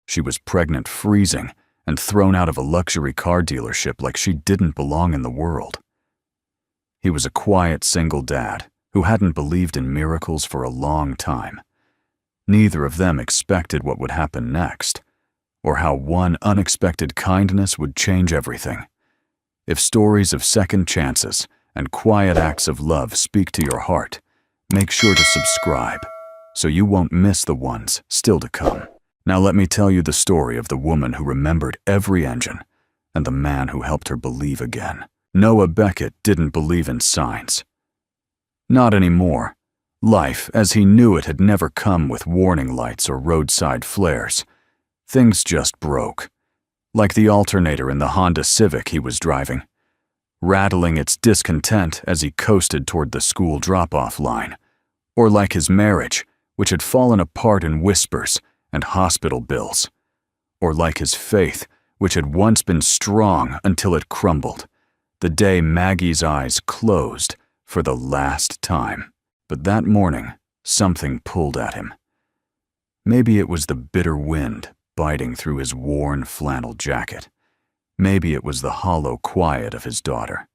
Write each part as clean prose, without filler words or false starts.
She was pregnant, freezing, and thrown out of a luxury car dealership like she didn't belong in the world. He was a quiet single dad who hadn't believed in miracles for a long time. Neither of them expected what would happen next, or how one unexpected kindness would change everything. If stories of second chances and quiet acts of love speak to your heart, make sure to subscribe so you won't miss the ones still to come. Now let me tell you the story of the woman who remembered every engine and the man who helped her believe again. Noah Beckett didn't believe in signs. Not anymore. Life, as he knew it, had never come with warning lights or roadside flares. Things just broke. Like the alternator in the Honda Civic he was driving, rattling its discontent as he coasted toward the school drop-off line. Or like his marriage, which had fallen apart in whispers and hospital bills. Or like his faith, which had once been strong until it crumbled, the day Maggie's eyes closed for the last time. But that morning, something pulled at him. Maybe it was the bitter wind biting through his worn flannel jacket. Maybe it was the hollow quiet of his daughter.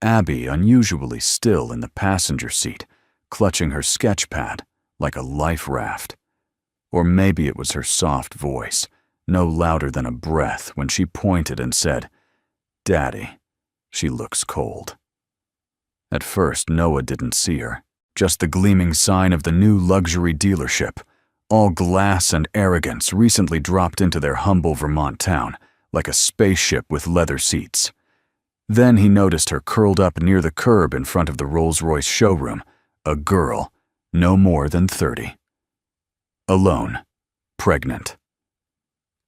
Abby, unusually still in the passenger seat, clutching her sketch pad like a life raft. Or maybe it was her soft voice, no louder than a breath, when she pointed and said, "Daddy, she looks cold." At first, Noah didn't see her, just the gleaming sign of the new luxury dealership, all glass and arrogance recently dropped into their humble Vermont town, like a spaceship with leather seats. Then he noticed her curled up near the curb in front of the Rolls-Royce showroom, a girl, no more than 30. Alone, pregnant.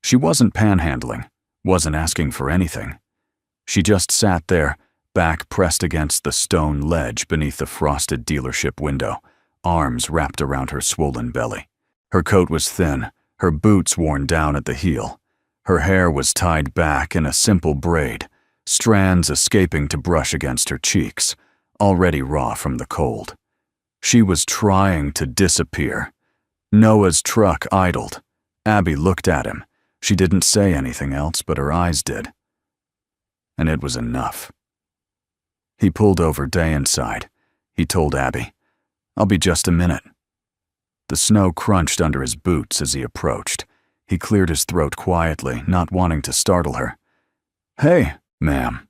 She wasn't panhandling, wasn't asking for anything. She just sat there, back pressed against the stone ledge beneath the frosted dealership window, arms wrapped around her swollen belly. Her coat was thin, her boots worn down at the heel. Her hair was tied back in a simple braid, strands escaping to brush against her cheeks, already raw from the cold. She was trying to disappear. Noah's truck idled. Abby looked at him. She didn't say anything else, but her eyes did. And it was enough. He pulled over Day inside. He told Abby, "I'll be just a minute." The snow crunched under his boots as he approached. He cleared his throat quietly, not wanting to startle her. "Hey, ma'am."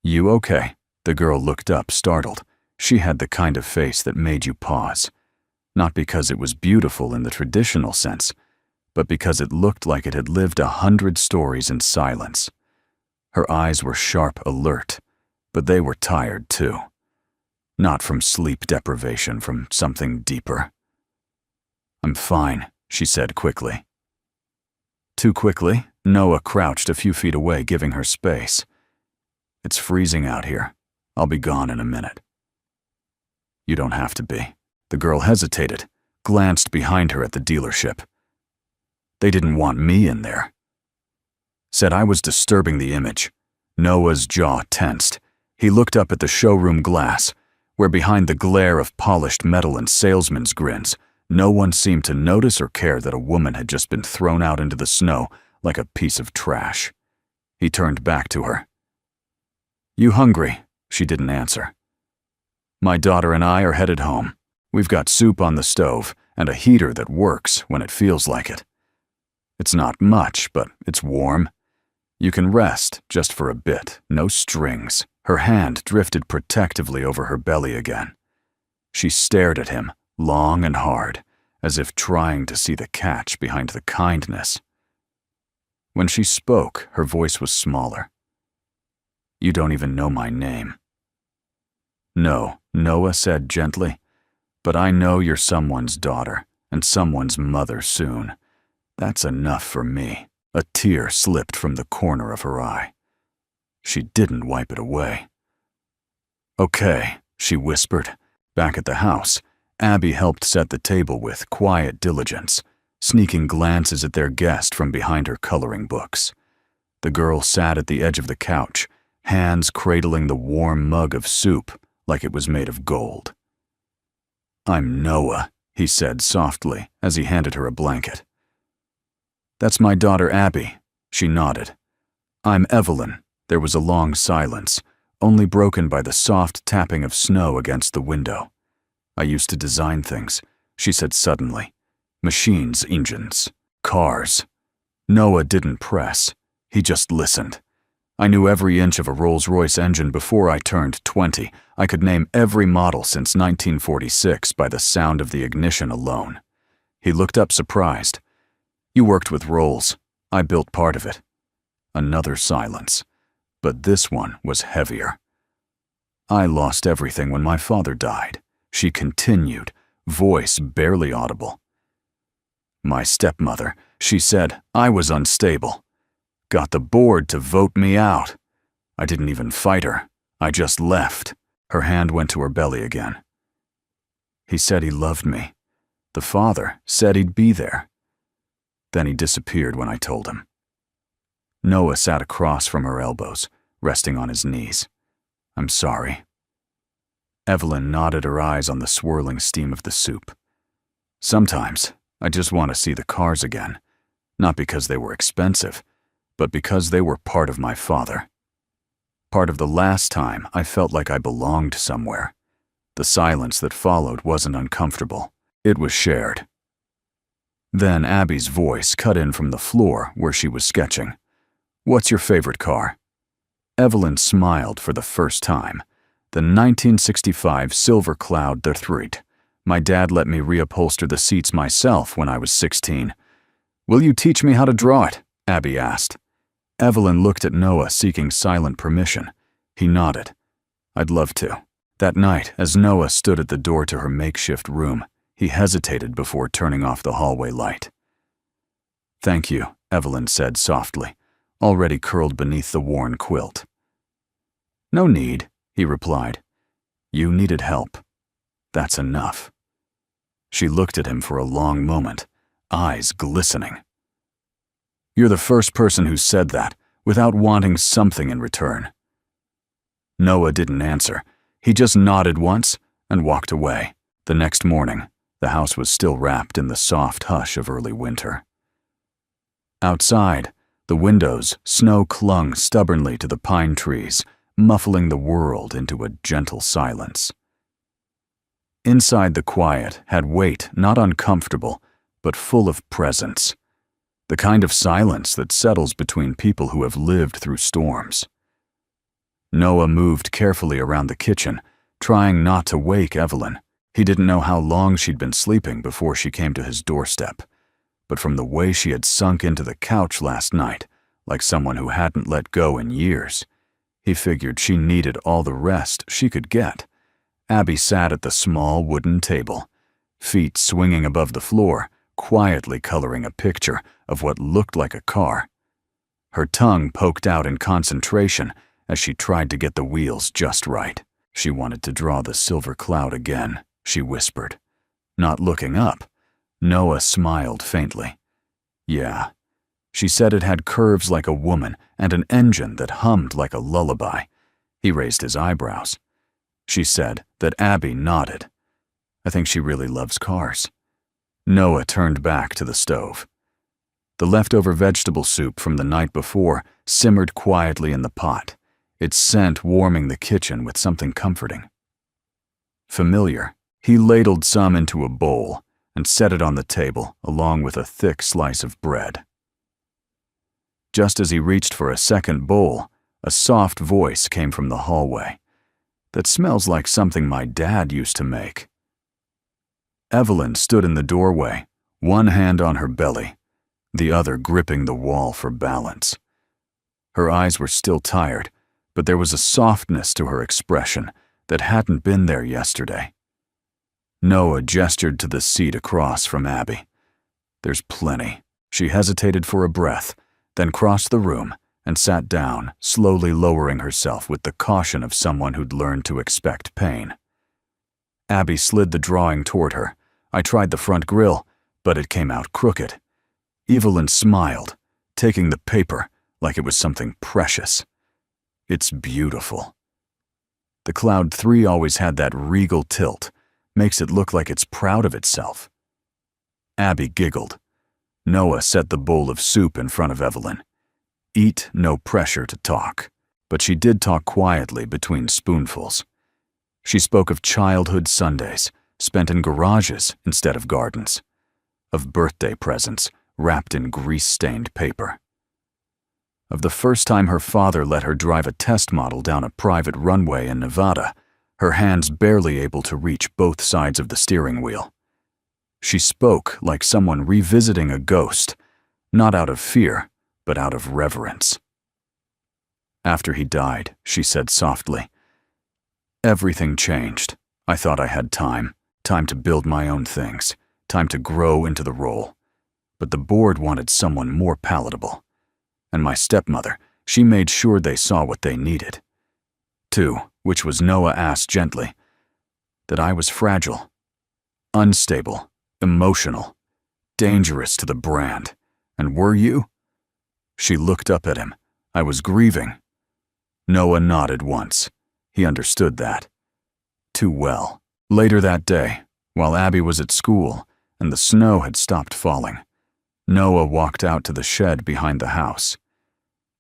"You okay?" The girl looked up, startled. She had the kind of face that made you pause. Not because it was beautiful in the traditional sense, but because it looked like it had lived 100 stories in silence. Her eyes were sharp, alert, but they were tired too. Not from sleep deprivation, from something deeper. "I'm fine," she said quickly. Too quickly, Noah crouched a few feet away, giving her space. "It's freezing out here. I'll be gone in a minute." "You don't have to be." The girl hesitated, glanced behind her at the dealership. "They didn't want me in there." Said I was disturbing the image. Noah's jaw tensed. He looked up at the showroom glass, where behind the glare of polished metal and salesmen's grins, no one seemed to notice or care that a woman had just been thrown out into the snow like a piece of trash. He turned back to her. "You hungry?" She didn't answer. "My daughter and I are headed home. We've got soup on the stove and a heater that works when it feels like it. It's not much, but it's warm. You can rest just for a bit, no strings." Her hand drifted protectively over her belly again. She stared at him, long and hard, as if trying to see the catch behind the kindness. When she spoke, her voice was smaller. "You don't even know my name." "No," Noah said gently, "but I know you're someone's daughter and someone's mother soon. That's enough for me." A tear slipped from the corner of her eye. She didn't wipe it away. "Okay," she whispered. Back at the house, Abby helped set the table with quiet diligence, sneaking glances at their guest from behind her coloring books. The girl sat at the edge of the couch, hands cradling the warm mug of soup like it was made of gold. "I'm Noah," he said softly as he handed her a blanket. That's my daughter Abby. She nodded. I'm Evelyn. There was a long silence, only broken by the soft tapping of snow against the window. I used to design things, she said suddenly. Machines, engines, cars. Noah didn't press. He just listened. I knew every inch of a Rolls-Royce engine before I turned 20. I could name every model since 1946 by the sound of the ignition alone. He looked up surprised. You worked with Rolls. I built part of it. Another silence. But this one was heavier. I lost everything when my father died, she continued, voice barely audible. My stepmother, she said I was unstable. Got the board to vote me out. I didn't even fight her. I just left. Her hand went to her belly again. He said he loved me. The father said he'd be there. Then he disappeared when I told him. Noah sat across from her elbows, resting on his knees. I'm sorry. Evelyn nodded her eyes on the swirling steam of the soup. Sometimes I just want to see the cars again, not because they were expensive, but because they were part of my father. Part of the last time I felt like I belonged somewhere. The silence that followed wasn't uncomfortable. It was shared. Then Abby's voice cut in from the floor where she was sketching. What's your favorite car? Evelyn smiled for the first time. The 1965 Silver Cloud der Threet. My dad let me reupholster the seats myself when I was 16. Will you teach me how to draw it? Abby asked. Evelyn looked at Noah seeking silent permission. He nodded. I'd love to. That night, as Noah stood at the door to her makeshift room, he hesitated before turning off the hallway light. Thank you, Evelyn said softly, already curled beneath the worn quilt. No need, he replied. You needed help. That's enough. She looked at him for a long moment, eyes glistening. You're the first person who said that, without wanting something in return. Noah didn't answer. He just nodded once and walked away. The next morning, the house was still wrapped in the soft hush of early winter. Outside, the windows, snow clung stubbornly to the pine trees, muffling the world into a gentle silence. Inside, the quiet had weight, not uncomfortable, but full of presence. The kind of silence that settles between people who have lived through storms. Noah moved carefully around the kitchen, trying not to wake Evelyn. He didn't know how long she'd been sleeping before she came to his doorstep, but from the way she had sunk into the couch last night, like someone who hadn't let go in years, he figured she needed all the rest she could get. Abby sat at the small wooden table, feet swinging above the floor, quietly coloring a picture of what looked like a car. Her tongue poked out in concentration as she tried to get the wheels just right. She wanted to draw the silver cloud again, she whispered. Not looking up, Noah smiled faintly. Yeah. She said it had curves like a woman and an engine that hummed like a lullaby. He raised his eyebrows. She said that Abby nodded. I think she really loves cars. Noah turned back to the stove. The leftover vegetable soup from the night before simmered quietly in the pot, its scent warming the kitchen with something comforting. Familiar, he ladled some into a bowl and set it on the table along with a thick slice of bread. Just as he reached for a second bowl, a soft voice came from the hallway. That smells like something my dad used to make. Evelyn stood in the doorway, one hand on her belly, the other gripping the wall for balance. Her eyes were still tired, but there was a softness to her expression that hadn't been there yesterday. Noah gestured to the seat across from Abby. There's plenty. She hesitated for a breath, then crossed the room and sat down, slowly lowering herself with the caution of someone who'd learned to expect pain. Abby slid the drawing toward her. I tried the front grill, but it came out crooked. Evelyn smiled, taking the paper like it was something precious. It's beautiful. The Cloud 3 always had that regal tilt, makes it look like it's proud of itself. Abby giggled. Noah set the bowl of soup in front of Evelyn. Eat, no pressure to talk. But she did talk quietly between spoonfuls. She spoke of childhood Sundays, spent in garages instead of gardens. Of birthday presents, wrapped in grease-stained paper. Of the first time her father let her drive a test model down a private runway in Nevada, her hands barely able to reach both sides of the steering wheel. She spoke like someone revisiting a ghost, not out of fear, but out of reverence. After he died, she said softly, "Everything changed. I thought I had time to build my own things, time to grow into the role. But the board wanted someone more palatable. And my stepmother, she made sure they saw what they needed. To which was Noah asked gently, that I was fragile, unstable, emotional, dangerous to the brand. And were you?" She looked up at him. I was grieving. Noah nodded once. He understood that. Too well. Later that day, while Abby was at school and the snow had stopped falling, Noah walked out to the shed behind the house.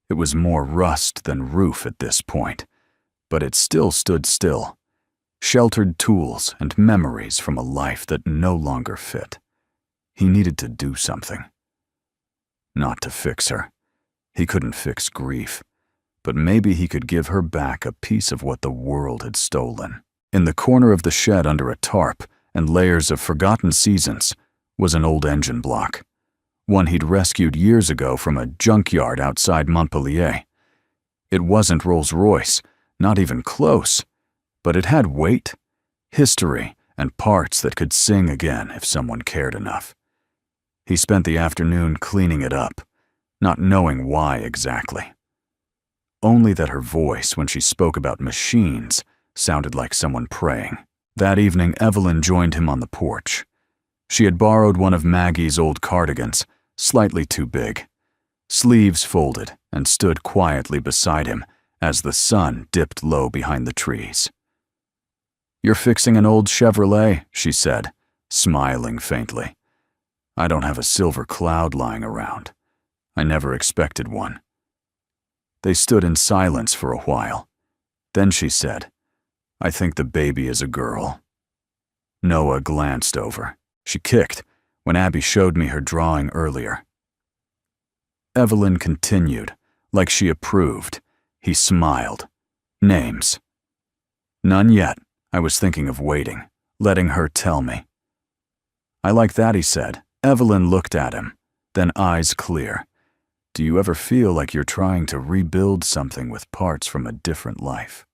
It was more rust than roof at this point, but it still stood still. Sheltered tools and memories from a life that no longer fit. He needed to do something. Not to fix her. He couldn't fix grief. But maybe he could give her back a piece of what the world had stolen. In the corner of the shed under a tarp and layers of forgotten seasons was an old engine block. One he'd rescued years ago from a junkyard outside Montpellier. It wasn't Rolls-Royce, not even close, but it had weight, history, and parts that could sing again if someone cared enough. He spent the afternoon cleaning it up, not knowing why exactly. Only that her voice, when she spoke about machines, sounded like someone praying. That evening, Evelyn joined him on the porch. She had borrowed one of Maggie's old cardigans, slightly too big. Sleeves folded, and stood quietly beside him as the sun dipped low behind the trees. "You're fixing an old Chevrolet," she said, smiling faintly. "I don't have a silver cloud lying around. I never expected one." They stood in silence for a while. Then she said, "I think the baby is a girl." Noah glanced over. She kicked when Abby showed me her drawing earlier. Evelyn continued, like she approved. He smiled. "Names?" "None yet. I was thinking of waiting, letting her tell me." "I like that," he said. Evelyn looked at him, then eyes clear. "Do you ever feel like you're trying to rebuild something with parts from a different life?"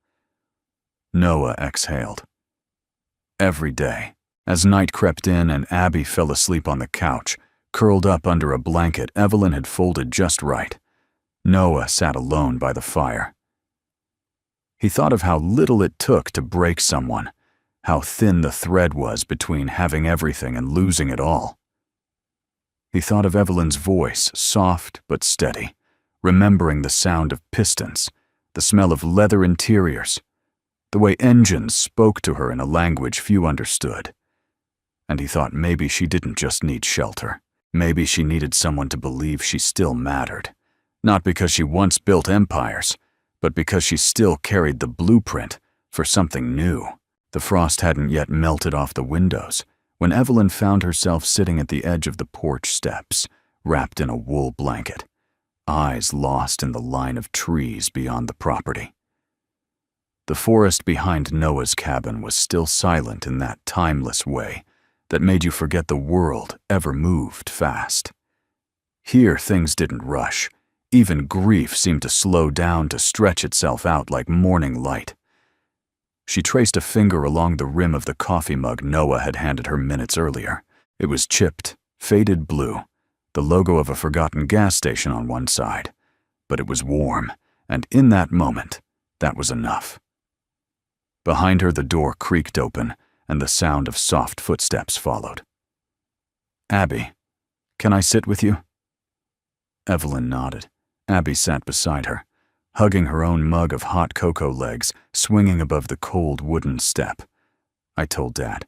Noah exhaled. Every day, as night crept in and Abby fell asleep on the couch, curled up under a blanket Evelyn had folded just right, Noah sat alone by the fire. He thought of how little it took to break someone, how thin the thread was between having everything and losing it all. He thought of Evelyn's voice, soft but steady, remembering the sound of pistons, the smell of leather interiors, the way engines spoke to her in a language few understood. And he thought maybe she didn't just need shelter. Maybe she needed someone to believe she still mattered, not because she once built empires, but because she still carried the blueprint for something new. The frost hadn't yet melted off the windows when Evelyn found herself sitting at the edge of the porch steps, wrapped in a wool blanket, eyes lost in the line of trees beyond the property. The forest behind Noah's cabin was still silent in that timeless way that made you forget the world ever moved fast. Here things didn't rush. Even grief seemed to slow down to stretch itself out like morning light. She traced a finger along the rim of the coffee mug Noah had handed her minutes earlier. It was chipped, faded blue, the logo of a forgotten gas station on one side. But it was warm, and in that moment, that was enough. Behind her, the door creaked open, and the sound of soft footsteps followed. "Abby, can I sit with you?" Evelyn nodded. Abby sat beside her, hugging her own mug of hot cocoa legs swinging above the cold wooden step. I told Dad.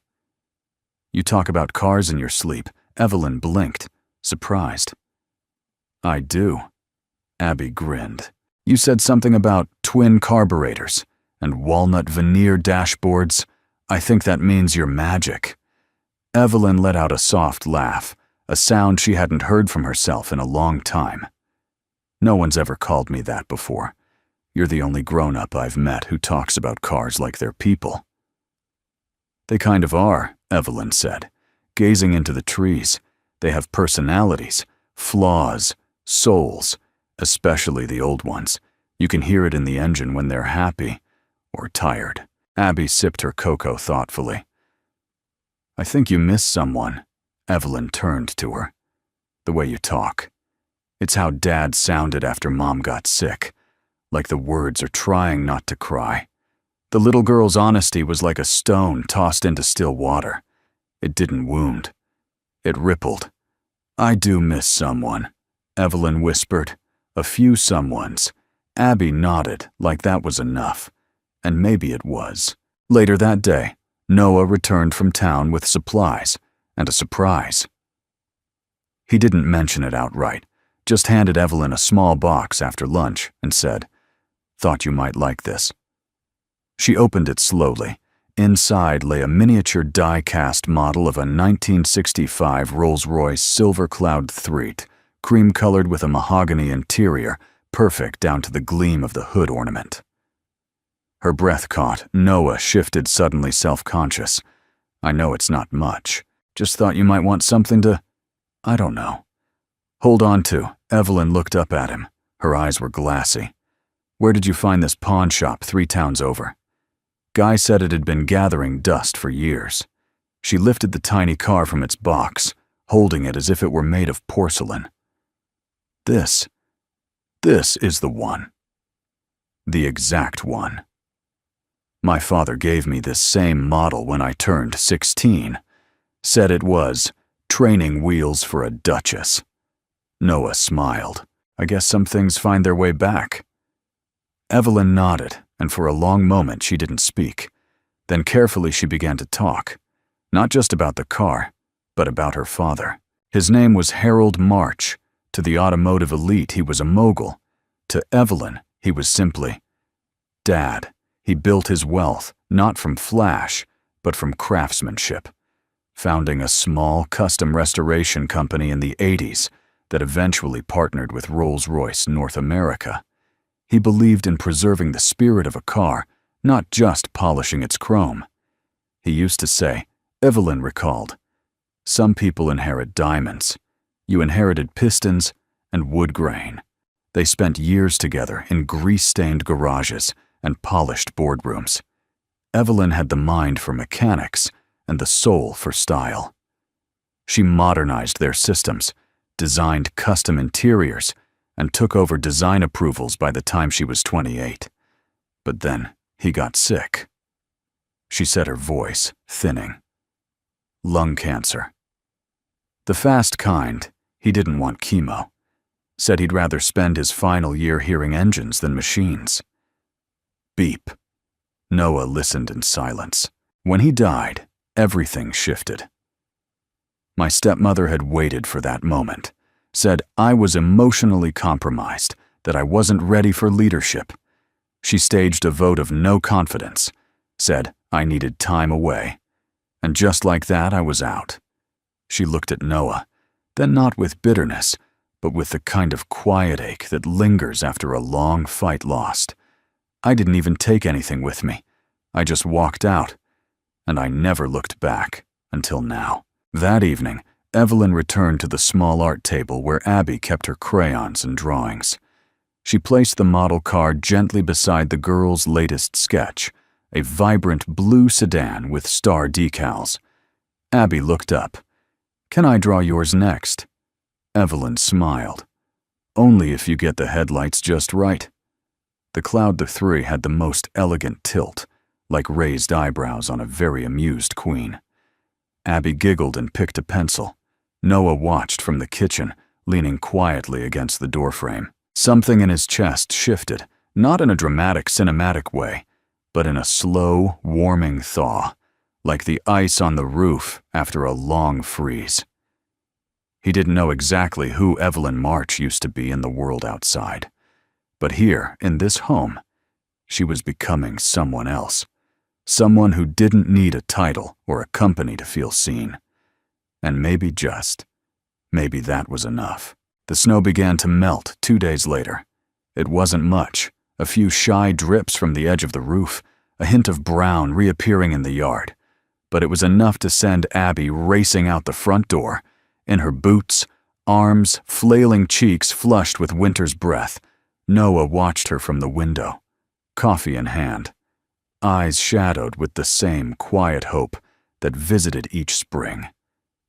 "You talk about cars in your sleep." Evelyn blinked. surprised. I do. Abby grinned. You said something about twin carburetors and walnut veneer dashboards. I think that means you're magic. Evelyn let out a soft laugh, a sound she hadn't heard from herself in a long time. No one's ever called me that before. You're the only grown-up I've met who talks about cars like they're people. They kind of are, Evelyn said, gazing into the trees. They have personalities, flaws, souls, especially the old ones. You can hear it in the engine when they're happy or tired. Abby sipped her cocoa thoughtfully. I think you miss someone. Evelyn turned to her. The way you talk. It's how Dad sounded after Mom got sick, like the words are trying not to cry. The little girl's honesty was like a stone tossed into still water. It didn't wound. It rippled. I do miss someone, Evelyn whispered. A few someones. Abby nodded like that was enough. And maybe it was. Later that day, Noah returned from town with supplies and a surprise. He didn't mention it outright, just handed Evelyn a small box after lunch and said, "Thought you might like this." She opened it slowly. Inside lay a miniature die-cast model of a 1965 Rolls-Royce Silver Cloud Threat, cream-colored with a mahogany interior, perfect down to the gleam of the hood ornament. Her breath caught. Noah shifted, suddenly self-conscious. I know it's not much. Just thought you might want something to... I don't know. Hold on to. Evelyn looked up at him. Her eyes were glassy. Where did you find this pawn shop 3 towns over? Guy said it had been gathering dust for years. She lifted the tiny car from its box, holding it as if it were made of porcelain. This is the one. The exact one. My father gave me this same model when I turned 16. Said it was training wheels for a duchess. Noah smiled. I guess some things find their way back. Evelyn nodded, and for a long moment she didn't speak. Then carefully she began to talk, not just about the car, but about her father. His name was Harold March. To the automotive elite, he was a mogul. To Evelyn, he was simply Dad. He built his wealth, not from flash, but from craftsmanship, founding a small custom restoration company in the 80s that eventually partnered with Rolls-Royce North America. He believed in preserving the spirit of a car, not just polishing its chrome. He used to say, Evelyn recalled, "Some people inherit diamonds. You inherited pistons and wood grain." They spent years together in grease-stained garages and polished boardrooms. Evelyn had the mind for mechanics and the soul for style. She modernized their systems, designed custom interiors, and took over design approvals by the time she was 28. But then he got sick. She said, her voice thinning. Lung cancer. The fast kind. He didn't want chemo. Said he'd rather spend his final year hearing engines than machines. Beep. Noah listened in silence. When he died, everything shifted. My stepmother had waited for that moment. Said I was emotionally compromised, that I wasn't ready for leadership. She staged a vote of no confidence. Said I needed time away. And just like that, I was out. She looked at Noah, then not with bitterness, but with the kind of quiet ache that lingers after a long fight lost. I didn't even take anything with me. I just walked out, and I never looked back until now. That evening, Evelyn returned to the small art table where Abby kept her crayons and drawings. She placed the model car gently beside the girl's latest sketch, a vibrant blue sedan with star decals. Abby looked up. "Can I draw yours next?" Evelyn smiled. "Only if you get the headlights just right." The Cloud the 3 had the most elegant tilt, like raised eyebrows on a very amused queen. Abby giggled and picked a pencil. Noah watched from the kitchen, leaning quietly against the doorframe. Something in his chest shifted, not in a dramatic cinematic way, but in a slow, warming thaw, like the ice on the roof after a long freeze. He didn't know exactly who Evelyn March used to be in the world outside. But here, in this home, she was becoming someone else. Someone who didn't need a title or a company to feel seen. And maybe that was enough. The snow began to melt 2 days later. It wasn't much, a few shy drips from the edge of the roof, a hint of brown reappearing in the yard. But it was enough to send Abby racing out the front door, in her boots, arms, flailing cheeks flushed with winter's breath. Noah watched her from the window, coffee in hand, eyes shadowed with the same quiet hope that visited each spring.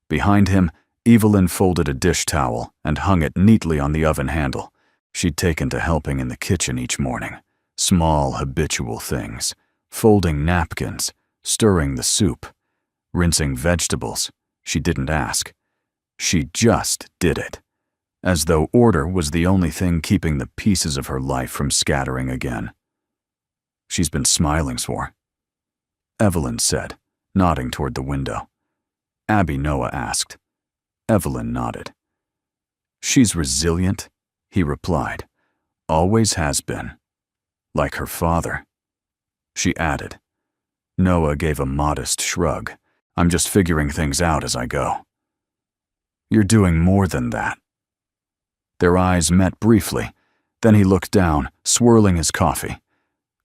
Behind him, Evelyn folded a dish towel and hung it neatly on the oven handle. She'd taken to helping in the kitchen each morning, small habitual things, folding napkins, stirring the soup, rinsing vegetables. She didn't ask. She just did it, as though order was the only thing keeping the pieces of her life from scattering again. "She's been smiling for," Evelyn said, nodding toward the window. Abby, Noah asked. Evelyn nodded. "She's resilient," he replied. "Always has been. Like her father." She added. Noah gave a modest shrug. "I'm just figuring things out as I go." "You're doing more than that." Their eyes met briefly. Then he looked down, swirling his coffee.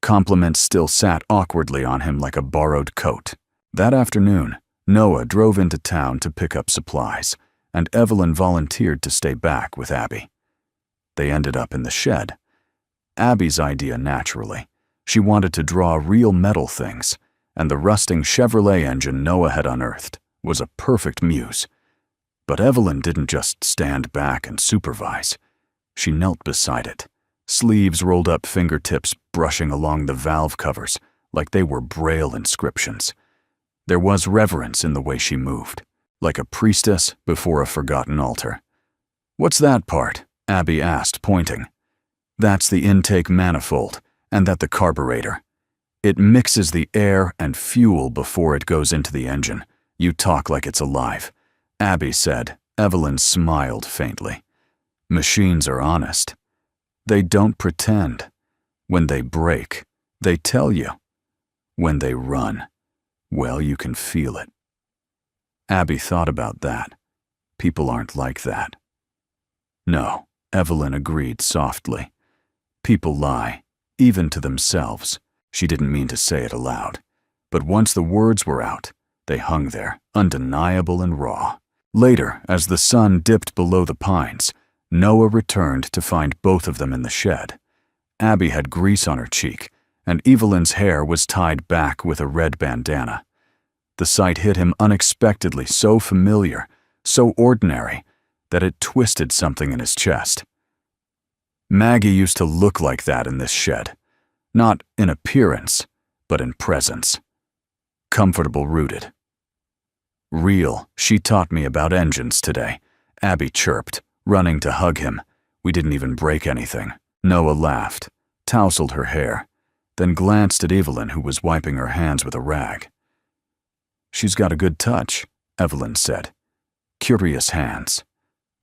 Compliments still sat awkwardly on him like a borrowed coat. That afternoon, Noah drove into town to pick up supplies, and Evelyn volunteered to stay back with Abby. They ended up in the shed. Abby's idea, naturally. She wanted to draw real metal things, and the rusting Chevrolet engine Noah had unearthed was a perfect muse. But Evelyn didn't just stand back and supervise. She knelt beside it, sleeves rolled up, fingertips brushing along the valve covers like they were Braille inscriptions. There was reverence in the way she moved, like a priestess before a forgotten altar. "What's that part?" Abby asked, pointing. "That's the intake manifold, and that the carburetor. It mixes the air and fuel before it goes into the engine. You talk like it's alive," Abby said. Evelyn smiled faintly. "Machines are honest. They don't pretend. When they break, they tell you. When they run, well, you can feel it." Abby thought about that. People aren't like that. "No," Evelyn agreed softly. "People lie, even to themselves." She didn't mean to say it aloud, but once the words were out, they hung there, undeniable and raw. Later, as the sun dipped below the pines, Noah returned to find both of them in the shed. Abby had grease on her cheek, and Evelyn's hair was tied back with a red bandana. The sight hit him unexpectedly, so familiar, so ordinary, that it twisted something in his chest. Maggie used to look like that in this shed. Not in appearance, but in presence. Comfortable, rooted. "Real, she taught me about engines today," Abby chirped, running to hug him. "We didn't even break anything." Noah laughed, tousled her hair, then glanced at Evelyn, who was wiping her hands with a rag. "She's got a good touch," Evelyn said. "Curious hands.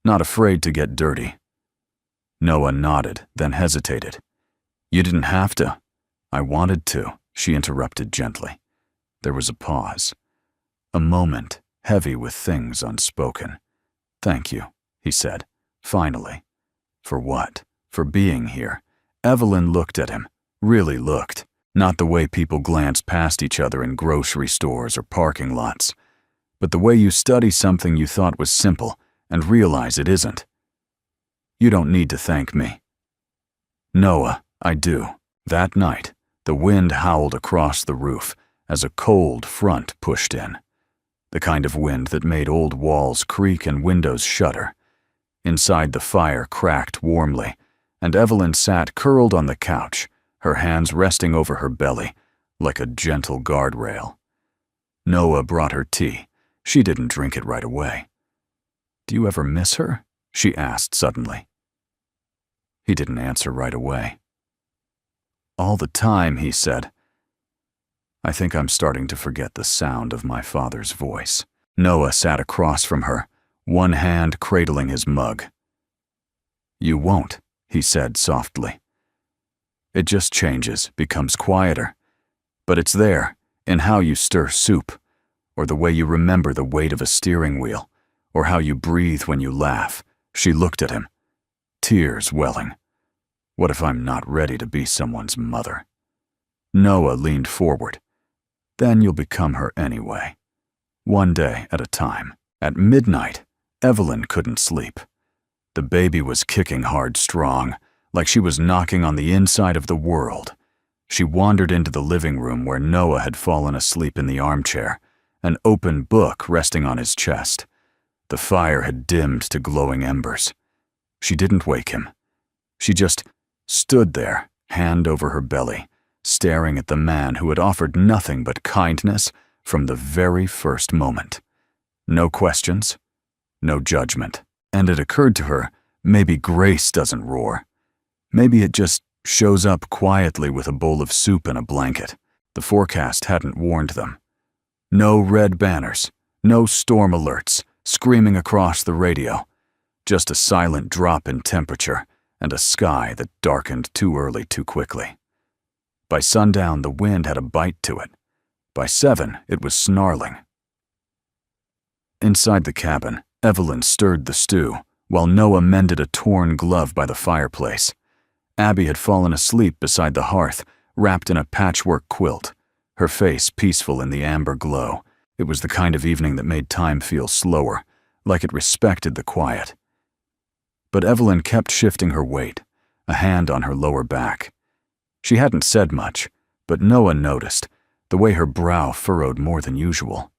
Not afraid to get dirty." Noah nodded, then hesitated. "You didn't have to." "I wanted to," she interrupted gently. There was a pause. A moment, heavy with things unspoken. "Thank you," he said, finally. "For what?" "For being here." Evelyn looked at him, really looked, not the way people glance past each other in grocery stores or parking lots, but the way you study something you thought was simple and realize it isn't. "You don't need to thank me." "Noah, I do." That night, the wind howled across the roof as a cold front pushed in. The kind of wind that made old walls creak and windows shudder. Inside, the fire cracked warmly, and Evelyn sat curled on the couch, her hands resting over her belly like a gentle guardrail. Noah brought her tea. She didn't drink it right away. "Do you ever miss her?" she asked suddenly. He didn't answer right away. "All the time," he said. "I think I'm starting to forget the sound of my father's voice." Noah sat across from her, one hand cradling his mug. "You won't," he said softly. "It just changes, becomes quieter. But it's there, in how you stir soup, or the way you remember the weight of a steering wheel, or how you breathe when you laugh." She looked at him, tears welling. "What if I'm not ready to be someone's mother?" Noah leaned forward. "Then you'll become her anyway. One day at a time." At midnight, Evelyn couldn't sleep. The baby was kicking hard strong, like she was knocking on the inside of the world. She wandered into the living room where Noah had fallen asleep in the armchair, an open book resting on his chest. The fire had dimmed to glowing embers. She didn't wake him. She just stood there, hand over her belly, staring at the man who had offered nothing but kindness from the very first moment. No questions, no judgment. And it occurred to her, maybe grace doesn't roar. Maybe it just shows up quietly with a bowl of soup and a blanket. The forecast hadn't warned them. No red banners, no storm alerts screaming across the radio. Just a silent drop in temperature and a sky that darkened too early too quickly. By sundown, the wind had a bite to it. By 7, it was snarling. Inside the cabin, Evelyn stirred the stew, while Noah mended a torn glove by the fireplace. Abby had fallen asleep beside the hearth, wrapped in a patchwork quilt, her face peaceful in the amber glow. It was the kind of evening that made time feel slower, like it respected the quiet. But Evelyn kept shifting her weight, a hand on her lower back. She hadn't said much, but Noah noticed, the way her brow furrowed more than usual.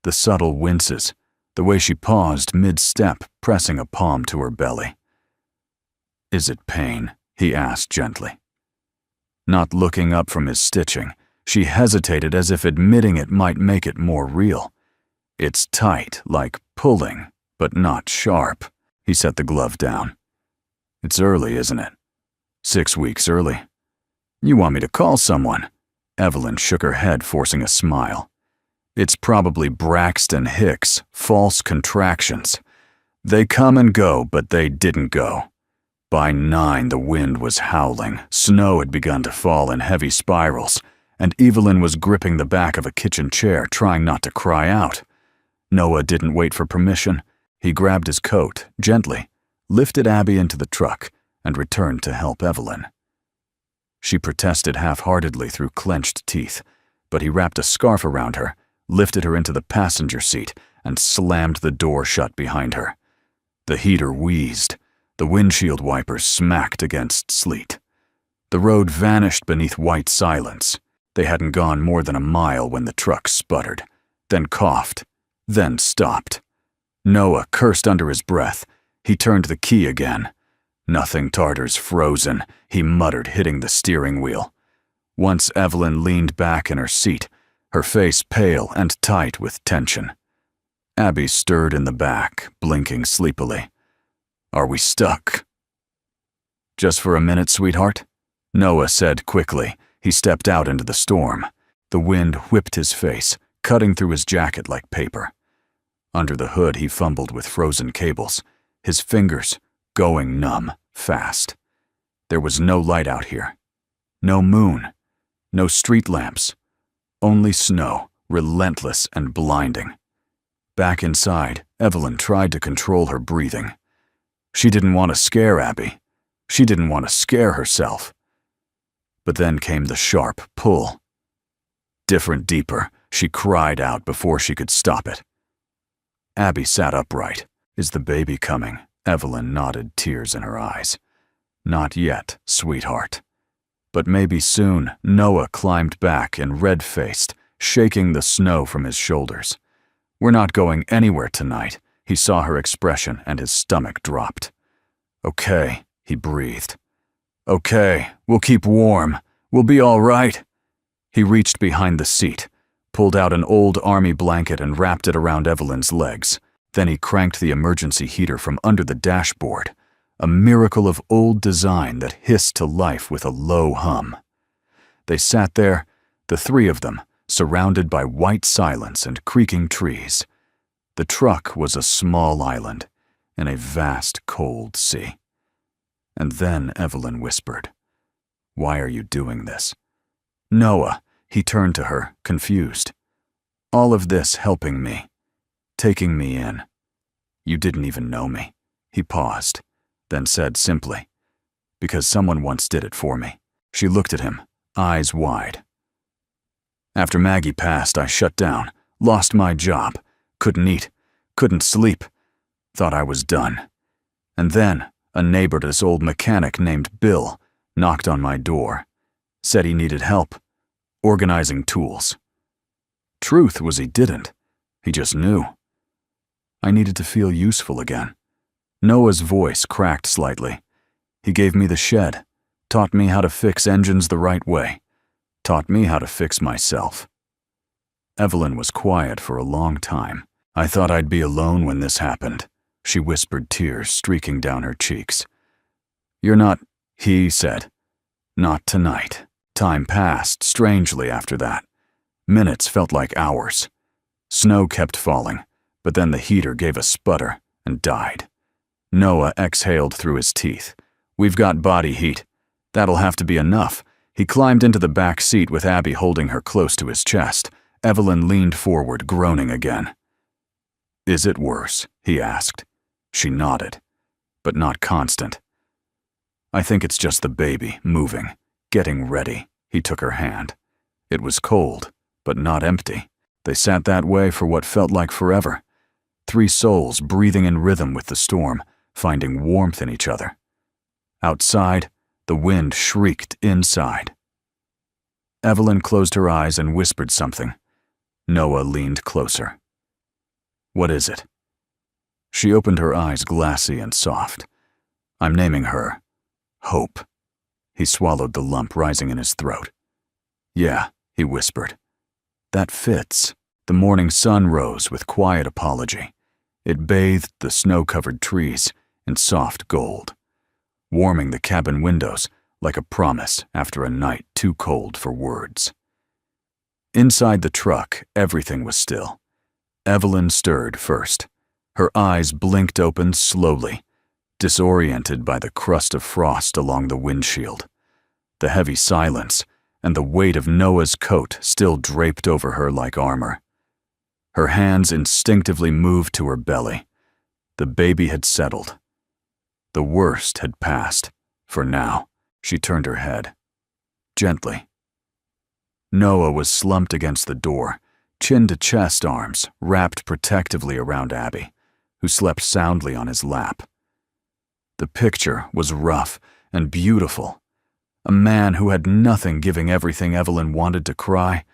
The subtle winces, the way she paused mid-step, pressing a palm to her belly. "Is it pain?" he asked gently. Not looking up from his stitching, she hesitated as if admitting it might make it more real. "It's tight, like pulling, but not sharp." He set the glove down. "It's early, isn't it? 6 weeks early. You want me to call someone?" Evelyn shook her head, forcing a smile. "It's probably Braxton Hicks' false contractions. They come and go, but they didn't go." By 9, the wind was howling, snow had begun to fall in heavy spirals, and Evelyn was gripping the back of a kitchen chair, trying not to cry out. Noah didn't wait for permission. He grabbed his coat, gently, lifted Abby into the truck, and returned to help Evelyn. She protested half-heartedly through clenched teeth, but he wrapped a scarf around her, lifted her into the passenger seat, and slammed the door shut behind her. The heater wheezed. The windshield wipers smacked against sleet. The road vanished beneath white silence. They hadn't gone more than a mile when the truck sputtered, then coughed, then stopped. Noah cursed under his breath. He turned the key again. "Nothing Tartar's frozen," he muttered, hitting the steering wheel. Once Evelyn leaned back in her seat, her face pale and tight with tension. Abby stirred in the back, blinking sleepily. "Are we stuck?" "Just for a minute, sweetheart," Noah said quickly. He stepped out into the storm. The wind whipped his face, cutting through his jacket like paper. Under the hood, he fumbled with frozen cables, his fingers going numb fast. There was no light out here. No moon. No street lamps. Only snow, relentless and blinding. Back inside, Evelyn tried to control her breathing. She didn't want to scare Abby. She didn't want to scare herself. But then came the sharp pull. Different, deeper, she cried out before she could stop it. Abby sat upright. "Is the baby coming?" Evelyn nodded, tears in her eyes. "Not yet, sweetheart." But maybe soon. Noah climbed back in red-faced, shaking the snow from his shoulders. "We're not going anywhere tonight." He saw her expression and his stomach dropped. "Okay," he breathed. "Okay, we'll keep warm. We'll be all right." He reached behind the seat, pulled out an old army blanket and wrapped it around Evelyn's legs. Then he cranked the emergency heater from under the dashboard, a miracle of old design that hissed to life with a low hum. They sat there, the three of them, surrounded by white silence and creaking trees. The truck was a small island in a vast, cold sea. And then Evelyn whispered, "Why are you doing this?" "Noah," he turned to her, confused. "All of this helping me, taking me in. You didn't even know me." He paused, then said simply, "Because someone once did it for me." She looked at him, eyes wide. "After Maggie passed, I shut down, lost my job, couldn't eat, couldn't sleep, thought I was done. And then a neighbor to this old mechanic named Bill knocked on my door, said he needed help, organizing tools. Truth was he didn't, he just knew. I needed to feel useful again." Noah's voice cracked slightly. "He gave me the shed, taught me how to fix engines the right way, taught me how to fix myself." Evelyn was quiet for a long time. "I thought I'd be alone when this happened," she whispered, tears streaking down her cheeks. "You're not," he said. "Not tonight." Time passed strangely after that. Minutes felt like hours. Snow kept falling, but then the heater gave a sputter and died. Noah exhaled through his teeth. "We've got body heat. That'll have to be enough." He climbed into the back seat with Abby holding her close to his chest. Evelyn leaned forward, groaning again. "Is it worse?" he asked. She nodded, but not constant. "I think it's just the baby, moving, getting ready." He took her hand. It was cold, but not empty. They sat that way for what felt like forever. 3 souls breathing in rhythm with the storm, finding warmth in each other. Outside, the wind shrieked inside. Evelyn closed her eyes and whispered something. Noah leaned closer. "What is it?" She opened her eyes, glassy and soft. "I'm naming her Hope." He swallowed the lump rising in his throat. "Yeah," he whispered. "That fits." The morning sun rose with quiet apology. It bathed the snow-covered trees in soft gold, warming the cabin windows like a promise after a night too cold for words. Inside the truck, everything was still. Evelyn stirred first. Her eyes blinked open slowly, disoriented by the crust of frost along the windshield, the heavy silence, and the weight of Noah's coat still draped over her like armor. Her hands instinctively moved to her belly. The baby had settled. The worst had passed, for now. She turned her head. Gently. Noah was slumped against the door, chin-to-chest arms wrapped protectively around Abby, who slept soundly on his lap. The picture was rough and beautiful. A man who had nothing giving everything Evelyn wanted to cry,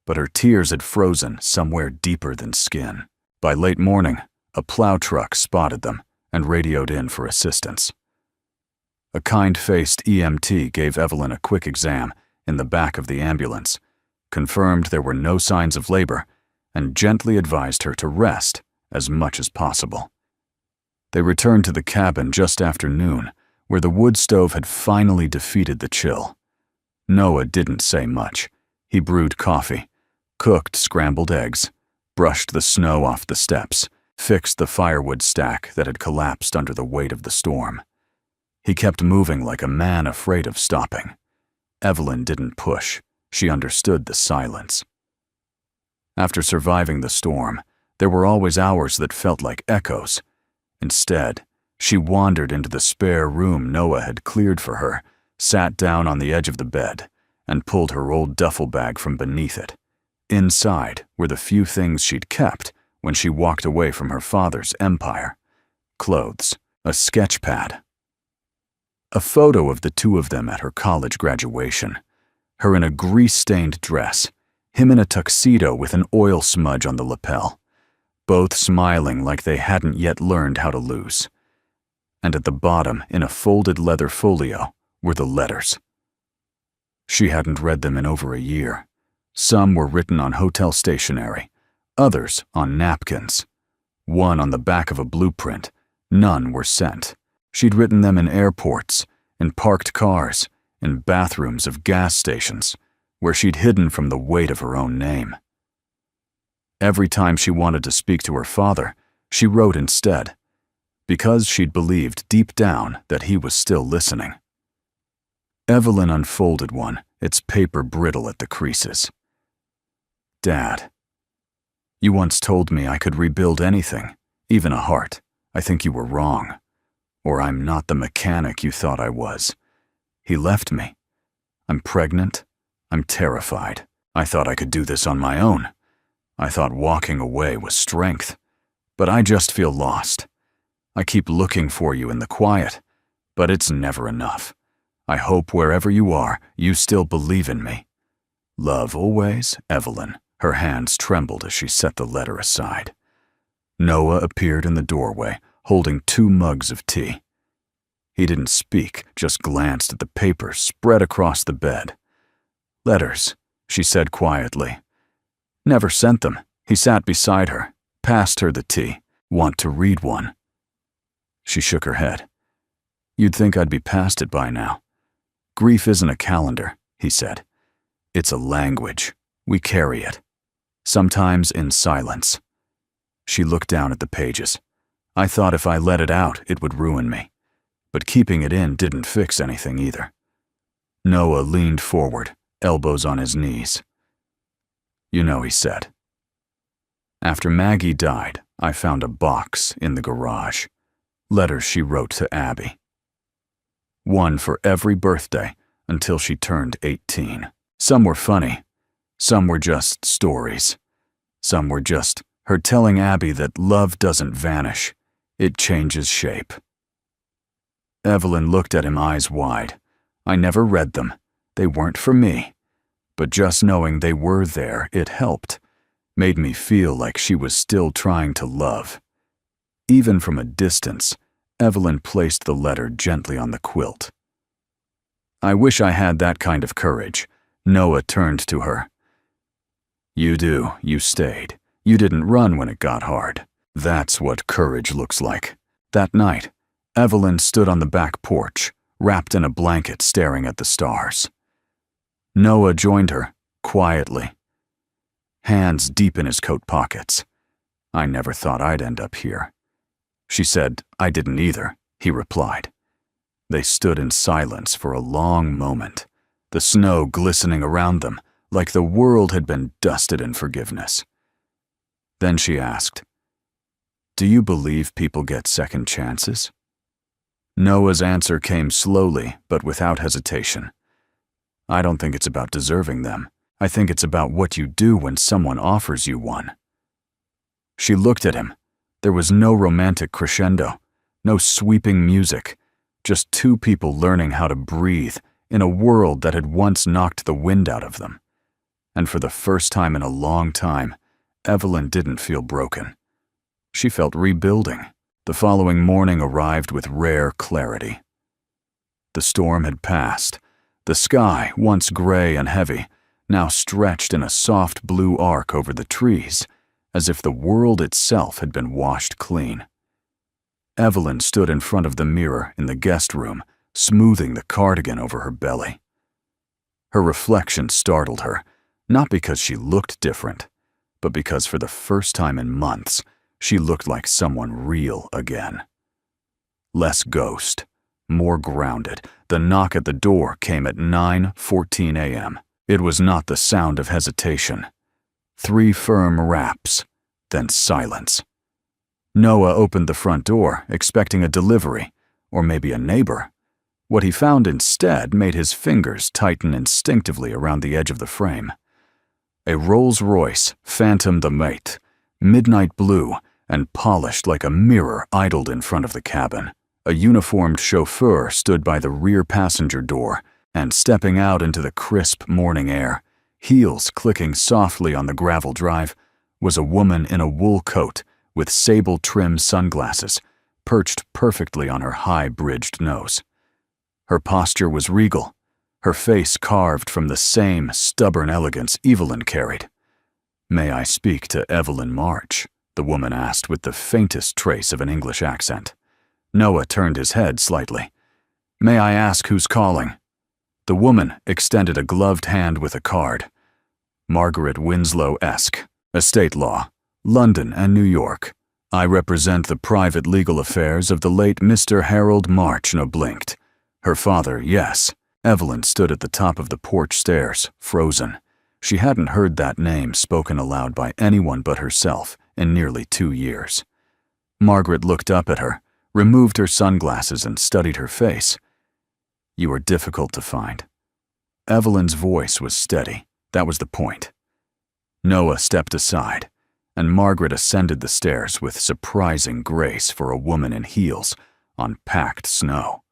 but her tears had frozen somewhere deeper than skin. By late morning, a plow truck spotted them and radioed in for assistance. A kind-faced EMT gave Evelyn a quick exam in the back of the ambulance, confirmed there were no signs of labor, and gently advised her to rest as much as possible. They returned to the cabin just after noon, where the wood stove had finally defeated the chill. Noah didn't say much. He brewed coffee, cooked scrambled eggs, brushed the snow off the steps, fixed the firewood stack that had collapsed under the weight of the storm. He kept moving like a man afraid of stopping. Evelyn didn't push. She understood the silence. After surviving the storm, there were always hours that felt like echoes. Instead, she wandered into the spare room Noah had cleared for her, sat down on the edge of the bed, and pulled her old duffel bag from beneath it. Inside were the few things she'd kept when she walked away from her father's empire. Clothes, a sketch pad, a photo of the two of them at her college graduation. Her in a grease-stained dress, him in a tuxedo with an oil smudge on the lapel, both smiling like they hadn't yet learned how to lose. And at the bottom, in a folded leather folio, were the letters. She hadn't read them in over a year. Some were written on hotel stationery, others on napkins. One on the back of a blueprint. None were sent. She'd written them in airports, in parked cars, in bathrooms of gas stations, where she'd hidden from the weight of her own name. Every time she wanted to speak to her father, she wrote instead, because she'd believed deep down that he was still listening. Evelyn unfolded one, its paper brittle at the creases. Dad, you once told me I could rebuild anything, even a heart. I think you were wrong. Or I'm not the mechanic you thought I was. He left me. I'm pregnant. I'm terrified. I thought I could do this on my own. I thought walking away was strength. But I just feel lost. I keep looking for you in the quiet, but it's never enough. I hope wherever you are, you still believe in me. Love always, Evelyn. Her hands trembled as she set the letter aside. Noah appeared in the doorway, holding 2 mugs of tea. He didn't speak, just glanced at the papers spread across the bed. Letters, she said quietly. Never sent them. He sat beside her, passed her the tea. Want to read one? She shook her head. You'd think I'd be past it by now. Grief isn't a calendar, he said. It's a language. We carry it. Sometimes in silence. She looked down at the pages. I thought if I let it out, it would ruin me. But keeping it in didn't fix anything either. Noah leaned forward, elbows on his knees. You know, he said. After Maggie died, I found a box in the garage. Letters she wrote to Abby. One for every birthday until she turned 18. Some were funny. Some were just stories. Some were just her telling Abby that love doesn't vanish. It changes shape. Evelyn looked at him, eyes wide. I never read them. They weren't for me. But just knowing they were there, it helped. Made me feel like she was still trying to love. Even from a distance, Evelyn placed the letter gently on the quilt. I wish I had that kind of courage. Noah turned to her. You do. You stayed. You didn't run when it got hard. That's what courage looks like. That night, Evelyn stood on the back porch, wrapped in a blanket staring at the stars. Noah joined her, quietly. Hands deep in his coat pockets. I never thought I'd end up here. She said, I didn't either, he replied. They stood in silence for a long moment, the snow glistening around them like the world had been dusted in forgiveness. Then she asked, Do you believe people get second chances? Noah's answer came slowly, but without hesitation. I don't think it's about deserving them. I think it's about what you do when someone offers you one. She looked at him. There was no romantic crescendo, no sweeping music, just 2 people learning how to breathe in a world that had once knocked the wind out of them. And for the first time in a long time, Evelyn didn't feel broken. She felt rebuilding. The following morning arrived with rare clarity. The storm had passed. The sky, once gray and heavy, now stretched in a soft blue arc over the trees, as if the world itself had been washed clean. Evelyn stood in front of the mirror in the guest room, smoothing the cardigan over her belly. Her reflection startled her, not because she looked different, but because for the first time in months, she looked like someone real again. Less ghost, more grounded. The knock at the door came at 9:14 a.m. It was not the sound of hesitation. 3 firm raps, then silence. Noah opened the front door, expecting a delivery, or maybe a neighbor. What he found instead made his fingers tighten instinctively around the edge of the frame. A Rolls-Royce Phantom the Mate, midnight blue and polished like a mirror, idled in front of the cabin. A uniformed chauffeur stood by the rear passenger door, and stepping out into the crisp morning air, heels clicking softly on the gravel drive, was a woman in a wool coat with sable-trimmed sunglasses, perched perfectly on her high-bridged nose. Her posture was regal, her face carved from the same stubborn elegance Evelyn carried. "May I speak to Evelyn March?" the woman asked with the faintest trace of an English accent. Noah turned his head slightly. "May I ask who's calling?" The woman extended a gloved hand with a card. Margaret Winslow-esque, Estate law, London and New York. I represent the private legal affairs of the late Mr. Harold March. No blinked. Her father, yes. Evelyn stood at the top of the porch stairs, frozen. She hadn't heard that name spoken aloud by anyone but herself in nearly 2 years. Margaret looked up at her, removed her sunglasses and studied her face. You are difficult to find. Evelyn's voice was steady. That was the point. Noah stepped aside, and Margaret ascended the stairs with surprising grace for a woman in heels on packed snow.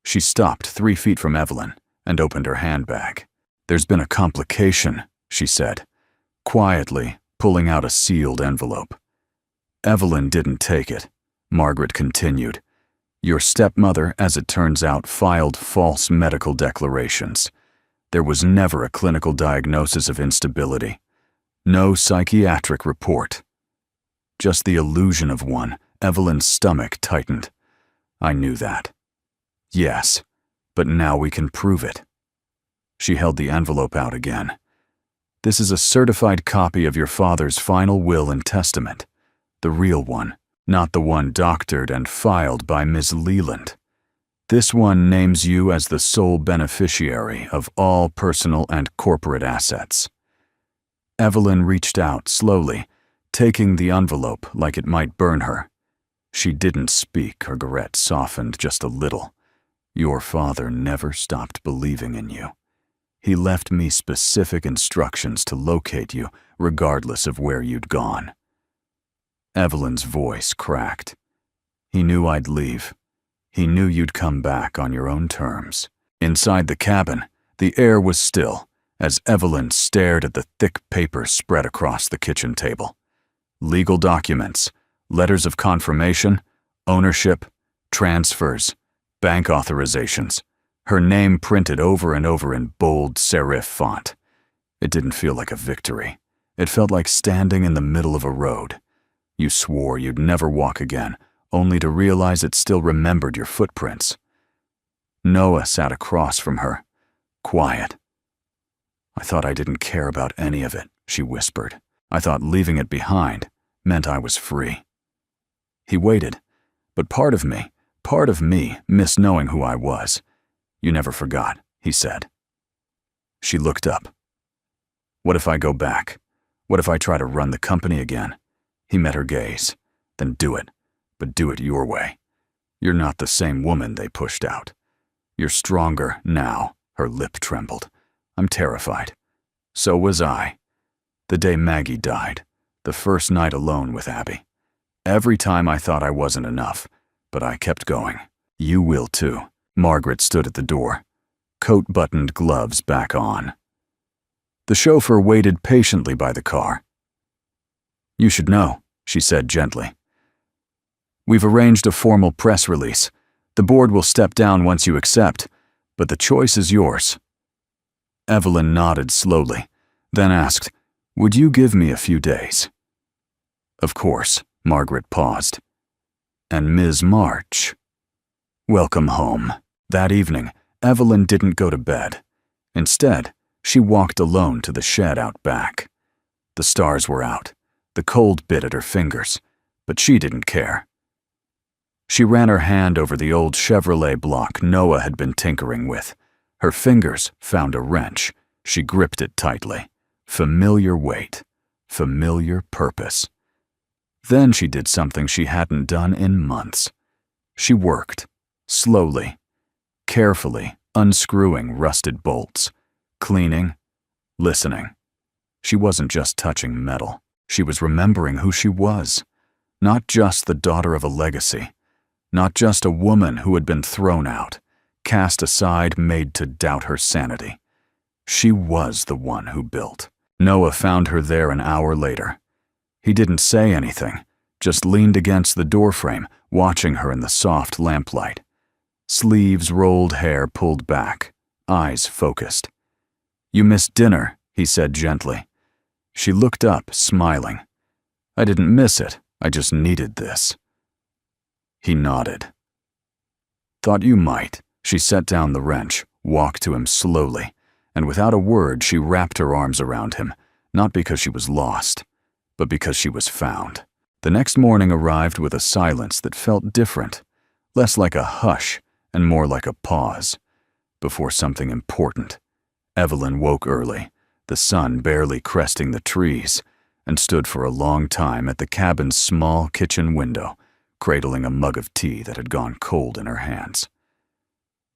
She stopped 3 feet from Evelyn and opened her handbag. There's been a complication, she said, quietly pulling out a sealed envelope. Evelyn didn't take it. Margaret continued. Your stepmother, as it turns out, filed false medical declarations. There was never a clinical diagnosis of instability. No psychiatric report. Just the illusion of one. Evelyn's stomach tightened. I knew that. Yes, but now we can prove it. She held the envelope out again. This is a certified copy of your father's final will and testament. The real one, not the one doctored and filed by Ms. Leland. This one names you as the sole beneficiary of all personal and corporate assets. Evelyn reached out slowly, taking the envelope like it might burn her. She didn't speak, her garret softened just a little. Your father never stopped believing in you. He left me specific instructions to locate you, regardless of where you'd gone. Evelyn's voice cracked. He knew I'd leave. He knew you'd come back on your own terms. Inside the cabin, the air was still, as Evelyn stared at the thick paper spread across the kitchen table. Legal documents, letters of confirmation, ownership, transfers, bank authorizations. Her name printed over and over in bold serif font. It didn't feel like a victory. It felt like standing in the middle of a road. You swore you'd never walk again, only to realize it still remembered your footprints. Noah sat across from her, quiet. I thought I didn't care about any of it, she whispered. I thought leaving it behind meant I was free. He waited, but part of me missed knowing who I was. You never forgot, he said. She looked up. What if I go back? What if I try to run the company again? He met her gaze. Then do it, but do it your way. You're not the same woman they pushed out. You're stronger now, her lip trembled. I'm terrified. So was I. The day Maggie died, the first night alone with Abby. Every time I thought I wasn't enough, but I kept going. You will too. Margaret stood at the door, coat buttoned, gloves back on. The chauffeur waited patiently by the car. You should know, she said gently. We've arranged a formal press release. The board will step down once you accept, but the choice is yours. Evelyn nodded slowly, then asked, would you give me a few days? Of course, Margaret paused. And Ms. March? Welcome home. That evening, Evelyn didn't go to bed. Instead, she walked alone to the shed out back. The stars were out. The cold bit at her fingers, but she didn't care. She ran her hand over the old Chevrolet block Noah had been tinkering with. Her fingers found a wrench. She gripped it tightly. Familiar weight. Familiar purpose. Then she did something she hadn't done in months. She worked, slowly, carefully, unscrewing rusted bolts, cleaning, listening. She wasn't just touching metal. She was remembering who she was. Not just the daughter of a legacy. Not just a woman who had been thrown out, cast aside, made to doubt her sanity. She was the one who built. Noah found her there an hour later. He didn't say anything, just leaned against the doorframe, watching her in the soft lamplight. Sleeves, rolled hair pulled back, eyes focused. You missed dinner, he said gently. She looked up, smiling. I didn't miss it, I just needed this. He nodded. Thought you might. She set down the wrench, walked to him slowly, and without a word she wrapped her arms around him, not because she was lost, but because she was found. The next morning arrived with a silence that felt different, less like a hush and more like a pause, before something important. Evelyn woke early, the sun barely cresting the trees, and stood for a long time at the cabin's small kitchen window, cradling a mug of tea that had gone cold in her hands.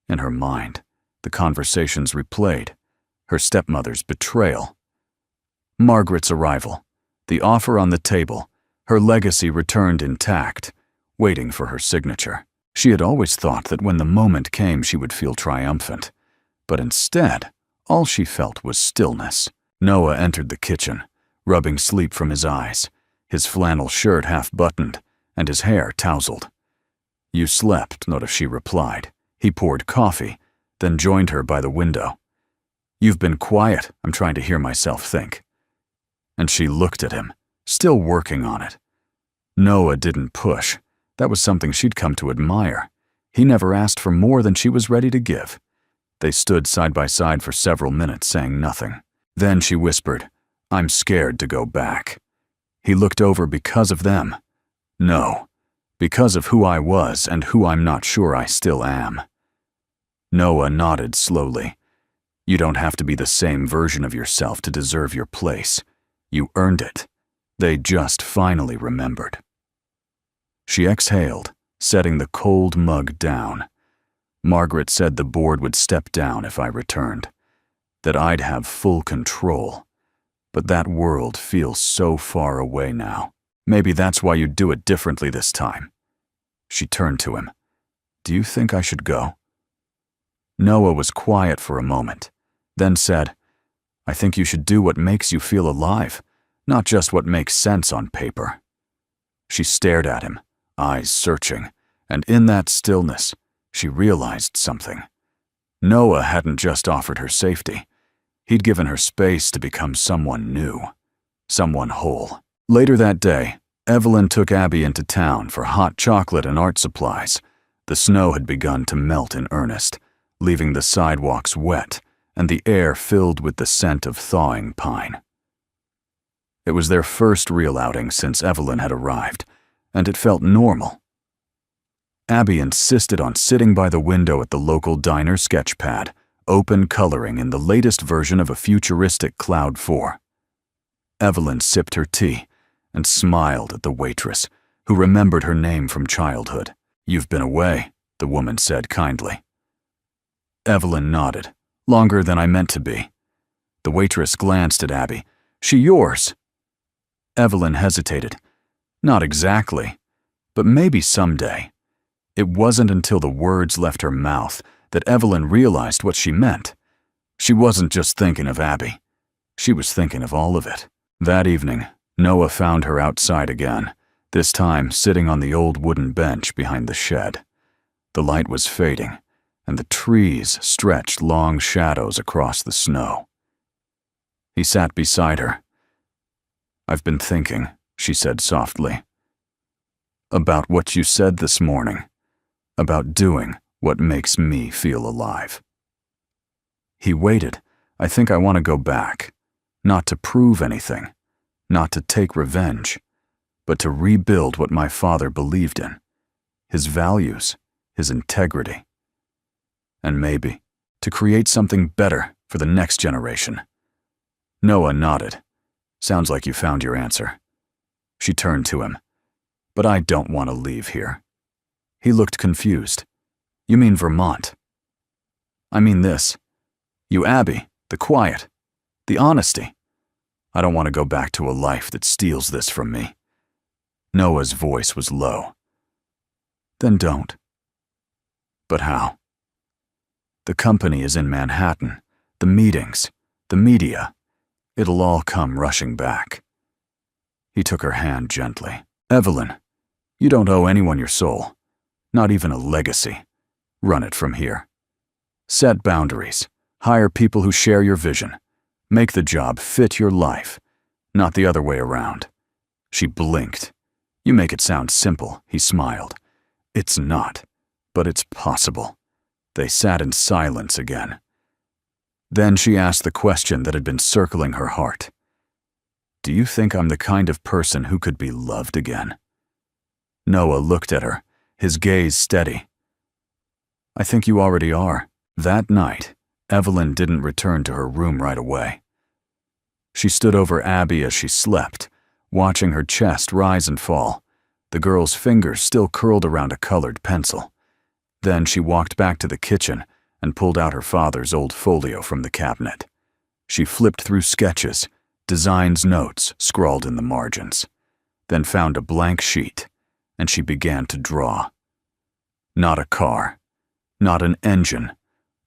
In her mind, the conversations replayed, her stepmother's betrayal, Margaret's arrival, the offer on the table, her legacy returned intact, waiting for her signature. She had always thought that when the moment came she would feel triumphant, but instead, all she felt was stillness. Noah entered the kitchen, rubbing sleep from his eyes, his flannel shirt half-buttoned, and his hair tousled. "You slept," noticed she replied. He poured coffee, then joined her by the window. "You've been quiet. I'm trying to hear myself think." And she looked at him, still working on it. Noah didn't push. That was something she'd come to admire. He never asked for more than she was ready to give. They stood side by side for several minutes, saying nothing. Then she whispered, "I'm scared to go back." He looked over because of them. No, because of who I was and who I'm not sure I still am. Noah nodded slowly. "You don't have to be the same version of yourself to deserve your place. You earned it." They just finally remembered. She exhaled, setting the cold mug down. Margaret said the board would step down if I returned, that I'd have full control. But that world feels so far away now. Maybe that's why you'd do it differently this time. She turned to him. "Do you think I should go?" Noah was quiet for a moment, then said, "I think you should do what makes you feel alive, not just what makes sense on paper." She stared at him, eyes searching, and in that stillness, she realized something. Noah hadn't just offered her safety. He'd given her space to become someone new, someone whole. Later that day, Evelyn took Abby into town for hot chocolate and art supplies. The snow had begun to melt in earnest, leaving the sidewalks wet and the air filled with the scent of thawing pine. It was their first real outing since Evelyn had arrived, and it felt normal. Abby insisted on sitting by the window at the local diner sketchpad, open coloring in the latest version of a futuristic Cloud 4. Evelyn sipped her tea and smiled at the waitress, who remembered her name from childhood. "You've been away," the woman said kindly. Evelyn nodded, "Longer than I meant to be." The waitress glanced at Abby. "She yours?" Evelyn hesitated. "Not exactly, but maybe someday." It wasn't until the words left her mouth that Evelyn realized what she meant. She wasn't just thinking of Abby. She was thinking of all of it. That evening, Noah found her outside again, this time sitting on the old wooden bench behind the shed. The light was fading, and the trees stretched long shadows across the snow. He sat beside her. "I've been thinking," she said softly, "about what you said this morning, about doing what makes me feel alive." He waited. "I think I want to go back, not to prove anything, not to take revenge, but to rebuild what my father believed in, his values, his integrity, and maybe to create something better for the next generation." Noah nodded. "Sounds like you found your answer." She turned to him. "But I don't want to leave here." He looked confused. "You mean Vermont?" "I mean this. You Abby, the quiet, the honesty. I don't want to go back to a life that steals this from me." Noah's voice was low. "Then don't." "But how?" "The company is in Manhattan, the meetings, the media. It'll all come rushing back." He took her hand gently. "Evelyn, you don't owe anyone your soul, not even a legacy. Run it from here. Set boundaries, hire people who share your vision. Make the job fit your life, not the other way around." She blinked. "You make it sound simple," he smiled. "It's not, but it's possible." They sat in silence again. Then she asked the question that had been circling her heart. Do you think I'm the kind of person who could be loved again?" Noah looked at her, his gaze steady. "I think you already are." That night, Evelyn didn't return to her room right away. She stood over Abby as she slept, watching her chest rise and fall, the girl's fingers still curled around a colored pencil. Then she walked back to the kitchen and pulled out her father's old folio from the cabinet. She flipped through sketches, designs, notes scrawled in the margins, then found a blank sheet, and she began to draw. Not a car, not an engine,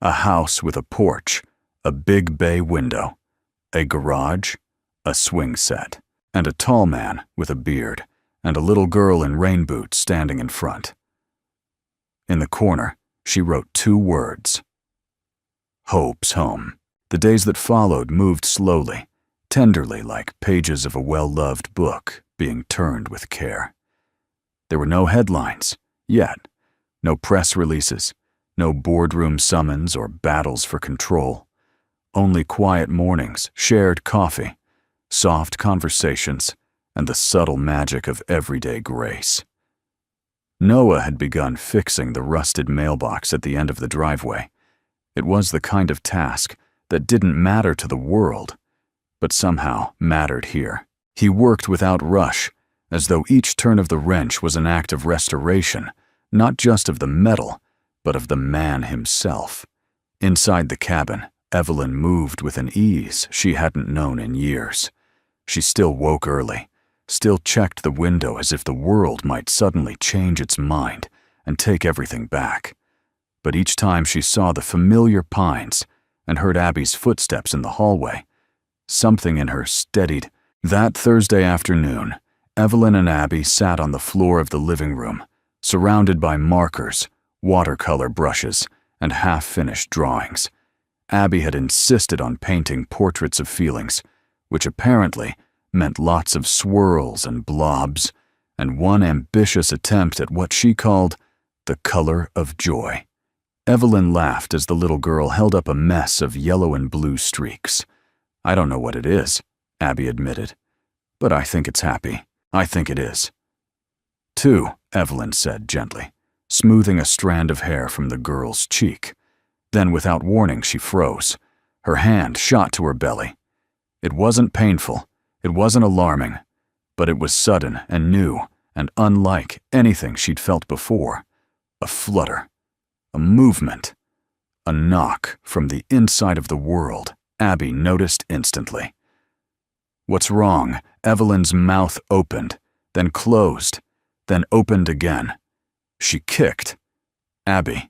a house with a porch, a big bay window, a garage, a swing set, and a tall man with a beard, and a little girl in rain boots standing in front. In the corner, she wrote 2 words: "Hope's home." The days that followed moved slowly, tenderly, like pages of a well-loved book being turned with care. There were no headlines, yet, no press releases, no boardroom summons or battles for control. Only quiet mornings, shared coffee, soft conversations, and the subtle magic of everyday grace. Noah had begun fixing the rusted mailbox at the end of the driveway. It was the kind of task that didn't matter to the world, but somehow mattered here. He worked without rush, as though each turn of the wrench was an act of restoration, not just of the metal, but of the man himself. Inside the cabin, Evelyn moved with an ease she hadn't known in years. She still woke early, still checked the window as if the world might suddenly change its mind and take everything back. But each time she saw the familiar pines and heard Abby's footsteps in the hallway, something in her steadied. That Thursday afternoon, Evelyn and Abby sat on the floor of the living room, surrounded by markers, watercolor brushes, and half-finished drawings. Abby had insisted on painting portraits of feelings, which apparently meant lots of swirls and blobs, and one ambitious attempt at what she called the color of joy. Evelyn laughed as the little girl held up a mess of yellow and blue streaks. "I don't know what it is," Abby admitted, "but I think it's happy. I think it is." "Too," Evelyn said gently, smoothing a strand of hair from the girl's cheek. Then, without warning, she froze. Her hand shot to her belly. It wasn't painful, it wasn't alarming, but it was sudden and new and unlike anything she'd felt before. A flutter, a movement, a knock from the inside of the world. Abby noticed instantly. "What's wrong?" Evelyn's mouth opened, then closed, then opened again. She kicked. Abby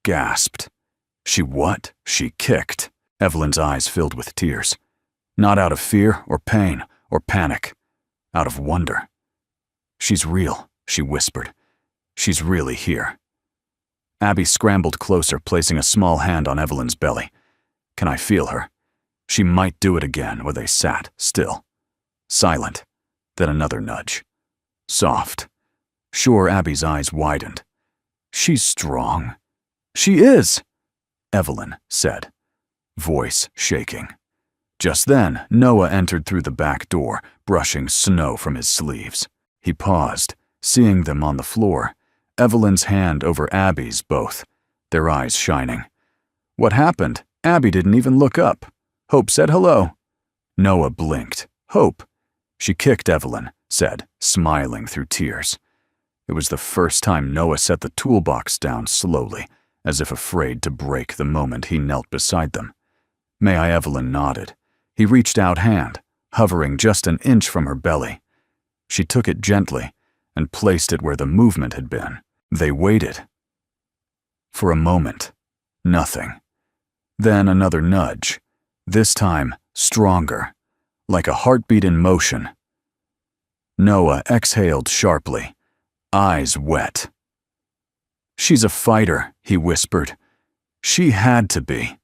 gasped. She what? She kicked. Evelyn's eyes filled with tears. Not out of fear or pain or panic, out of wonder. "She's real," she whispered. "She's really here." Abby scrambled closer, placing a small hand on Evelyn's belly. "Can I feel her?" She might do it again, where they sat, still. Silent. Then another nudge. Soft. Sure, Abby's eyes widened. "She's strong." "She is," Evelyn said, voice shaking. Just then, Noah entered through the back door, brushing snow from his sleeves. He paused, seeing them on the floor, Evelyn's hand over Abby's both, their eyes shining. "What happened?" Abby didn't even look up. "Hope said hello." Noah blinked. "Hope." She kicked Evelyn, said, smiling through tears. It was the first time Noah set the toolbox down slowly, as if afraid to break the moment he knelt beside them. "May I?" Evelyn nodded. He reached out hand, hovering just an inch from her belly. She took it gently and placed it where the movement had been. They waited. For a moment, nothing. Then another nudge, this time stronger, like a heartbeat in motion. Noah exhaled sharply, eyes wet. "She's a fighter," he whispered. "She had to be,"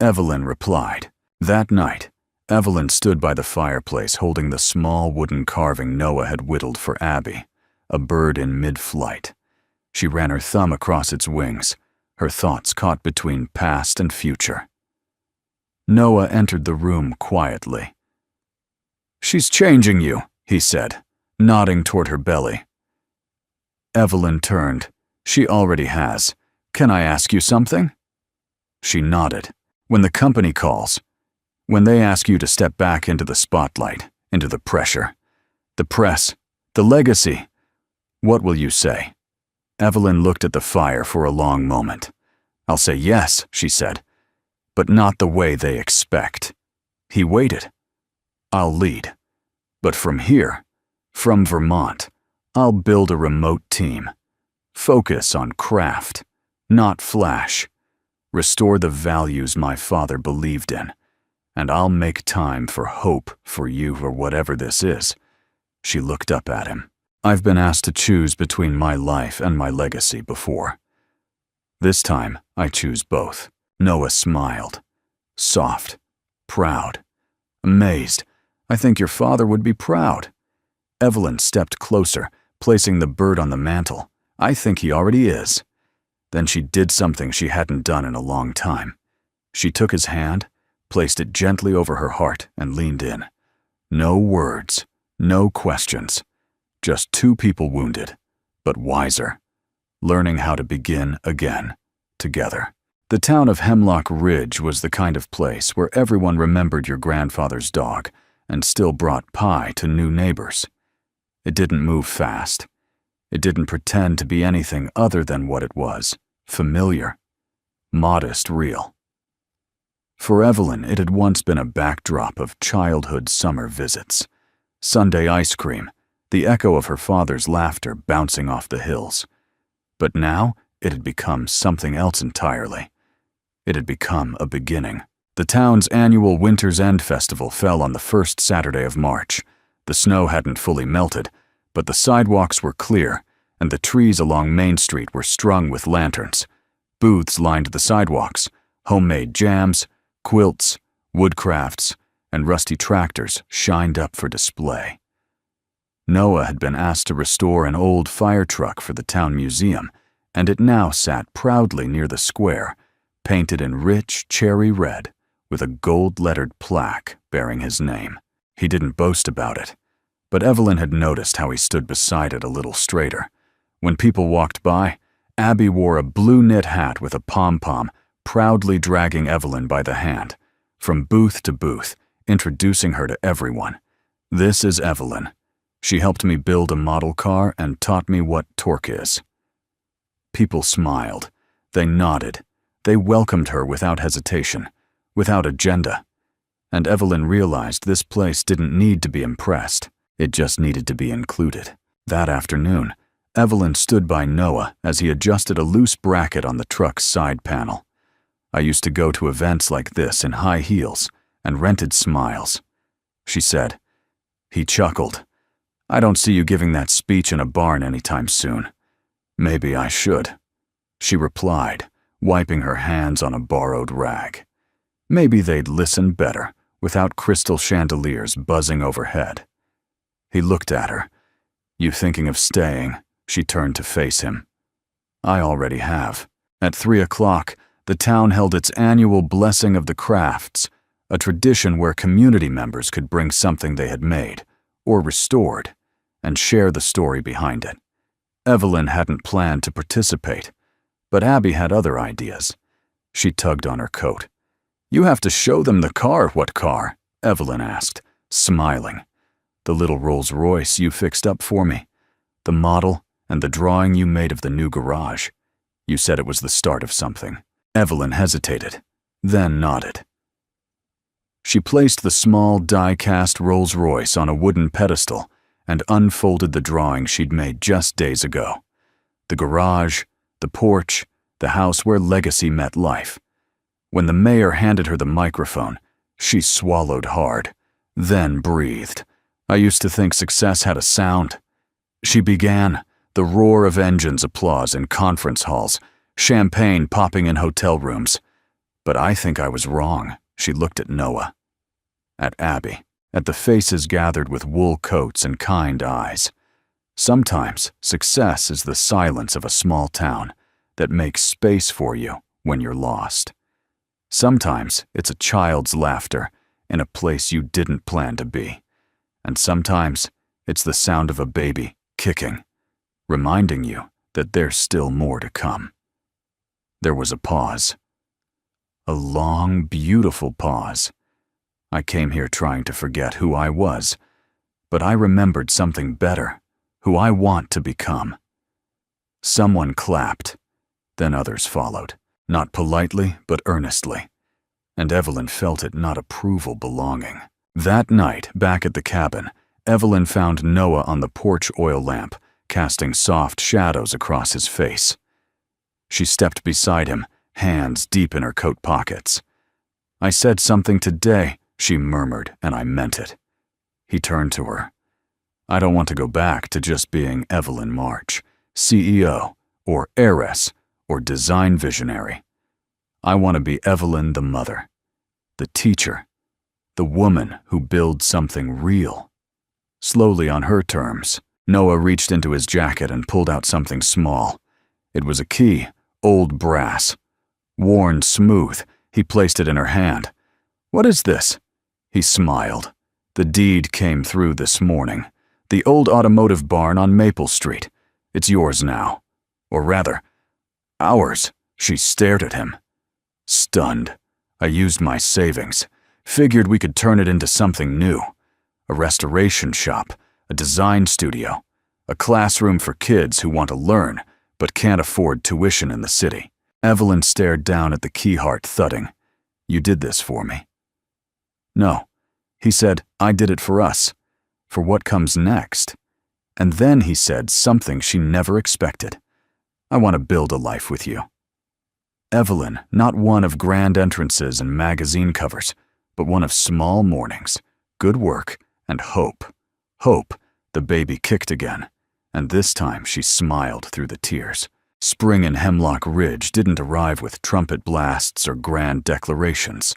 Evelyn replied. That night, Evelyn stood by the fireplace holding the small wooden carving Noah had whittled for Abby, a bird in mid-flight. She ran her thumb across its wings, her thoughts caught between past and future. Noah entered the room quietly. "She's changing you," he said, nodding toward her belly. Evelyn turned. "She already has. Can I ask you something?" She nodded. "When the company calls, when they ask you to step back into the spotlight, into the pressure, the press, the legacy, what will you say?" Evelyn looked at the fire for a long moment. "I'll say yes," she said, "but not the way they expect." He waited. "I'll lead. But from here, from Vermont, I'll build a remote team. Focus on craft, not flash. Restore the values my father believed in. And I'll make time for hope for you or whatever this is." She looked up at him. "I've been asked to choose between my life and my legacy before. This time, I choose both." Noah smiled. Soft, proud, amazed. "I think your father would be proud." Evelyn stepped closer, placing the bird on the mantel. "I think he already is." Then she did something she hadn't done in a long time. She took his hand, placed it gently over her heart, and leaned in. No words, no questions. Just two people wounded, but wiser, learning how to begin again, together. The town of Hemlock Ridge was the kind of place where everyone remembered your grandfather's dog and still brought pie to new neighbors. It didn't move fast. It didn't pretend to be anything other than what it was, familiar, modest, real. For Evelyn, it had once been a backdrop of childhood summer visits. Sunday ice cream, the echo of her father's laughter bouncing off the hills. But now, it had become something else entirely. It had become a beginning. The town's annual Winter's End Festival fell on the first Saturday of March. The snow hadn't fully melted, but the sidewalks were clear, and the trees along Main Street were strung with lanterns. Booths lined the sidewalks, homemade jams, quilts, woodcrafts, and rusty tractors shined up for display. Noah had been asked to restore an old fire truck for the town museum, and it now sat proudly near the square, painted in rich cherry red, with a gold-lettered plaque bearing his name. He didn't boast about it, but Evelyn had noticed how he stood beside it a little straighter. When people walked by, Abby wore a blue knit hat with a pom-pom, proudly dragging Evelyn by the hand, from booth to booth, introducing her to everyone. "This is Evelyn. She helped me build a model car and taught me what torque is." People smiled. They nodded. They welcomed her without hesitation, without agenda. And Evelyn realized this place didn't need to be impressed. It just needed to be included. That afternoon, Evelyn stood by Noah as he adjusted a loose bracket on the truck's side panel. "I used to go to events like this in high heels and rented smiles," she said. He chuckled. "I don't see you giving that speech in a barn anytime soon." "Maybe I should," she replied, wiping her hands on a borrowed rag. Maybe they'd listen better, without crystal chandeliers buzzing overhead. He looked at her. "You thinking of staying?" She turned to face him. "I already have." At 3 o'clock, the town held its annual Blessing of the Crafts, a tradition where community members could bring something they had made, or restored, and share the story behind it. Evelyn hadn't planned to participate, but Abby had other ideas. She tugged on her coat. "You have to show them the car." "What car?" Evelyn asked, smiling. "The little Rolls Royce you fixed up for me. The model and the drawing you made of the new garage. You said it was the start of something." Evelyn hesitated, then nodded. She placed the small die-cast Rolls Royce on a wooden pedestal and unfolded the drawing she'd made just days ago. The garage, the porch, the house where legacy met life. When the mayor handed her the microphone, she swallowed hard, then breathed. "I used to think success had a sound." She began, the roar of engines' applause in conference halls, champagne popping in hotel rooms. But I think I was wrong. She looked at Noah, at Abby, at the faces gathered with wool coats and kind eyes. Sometimes success is the silence of a small town that makes space for you when you're lost. Sometimes it's a child's laughter in a place you didn't plan to be. And sometimes it's the sound of a baby kicking, reminding you that there's still more to come. There was a pause. A long, beautiful pause. I came here trying to forget who I was, but I remembered something better, who I want to become. Someone clapped, then others followed, not politely but earnestly, and Evelyn felt it, not approval, belonging. That night, back at the cabin, Evelyn found Noah on the porch oil lamp, casting soft shadows across his face. She stepped beside him, hands deep in her coat pockets. "I said something today," she murmured, "and I meant it." He turned to her. "I don't want to go back to just being Evelyn March, CEO, or heiress, or design visionary. I want to be Evelyn the mother, the teacher, the woman who builds something real." Slowly, on her terms, Noah reached into his jacket and pulled out something small. It was a key, old brass. Worn smooth, he placed it in her hand. "What is this?" He smiled. "The deed came through this morning. The old automotive barn on Maple Street. It's yours now. Or rather, ours." She stared at him. Stunned. "I used my savings. Figured we could turn it into something new. A restoration shop, a design studio, a classroom for kids who want to learn but can't afford tuition in the city." Evelyn stared down at the keyheart thudding. "You did this for me." "No." He said, "I did it for us, for what comes next." And then he said something she never expected. "I want to build a life with you." Evelyn, not one of grand entrances and magazine covers, but one of small mornings, good work, and hope. Hope. The baby kicked again, and this time she smiled through the tears. Spring in Hemlock Ridge didn't arrive with trumpet blasts or grand declarations.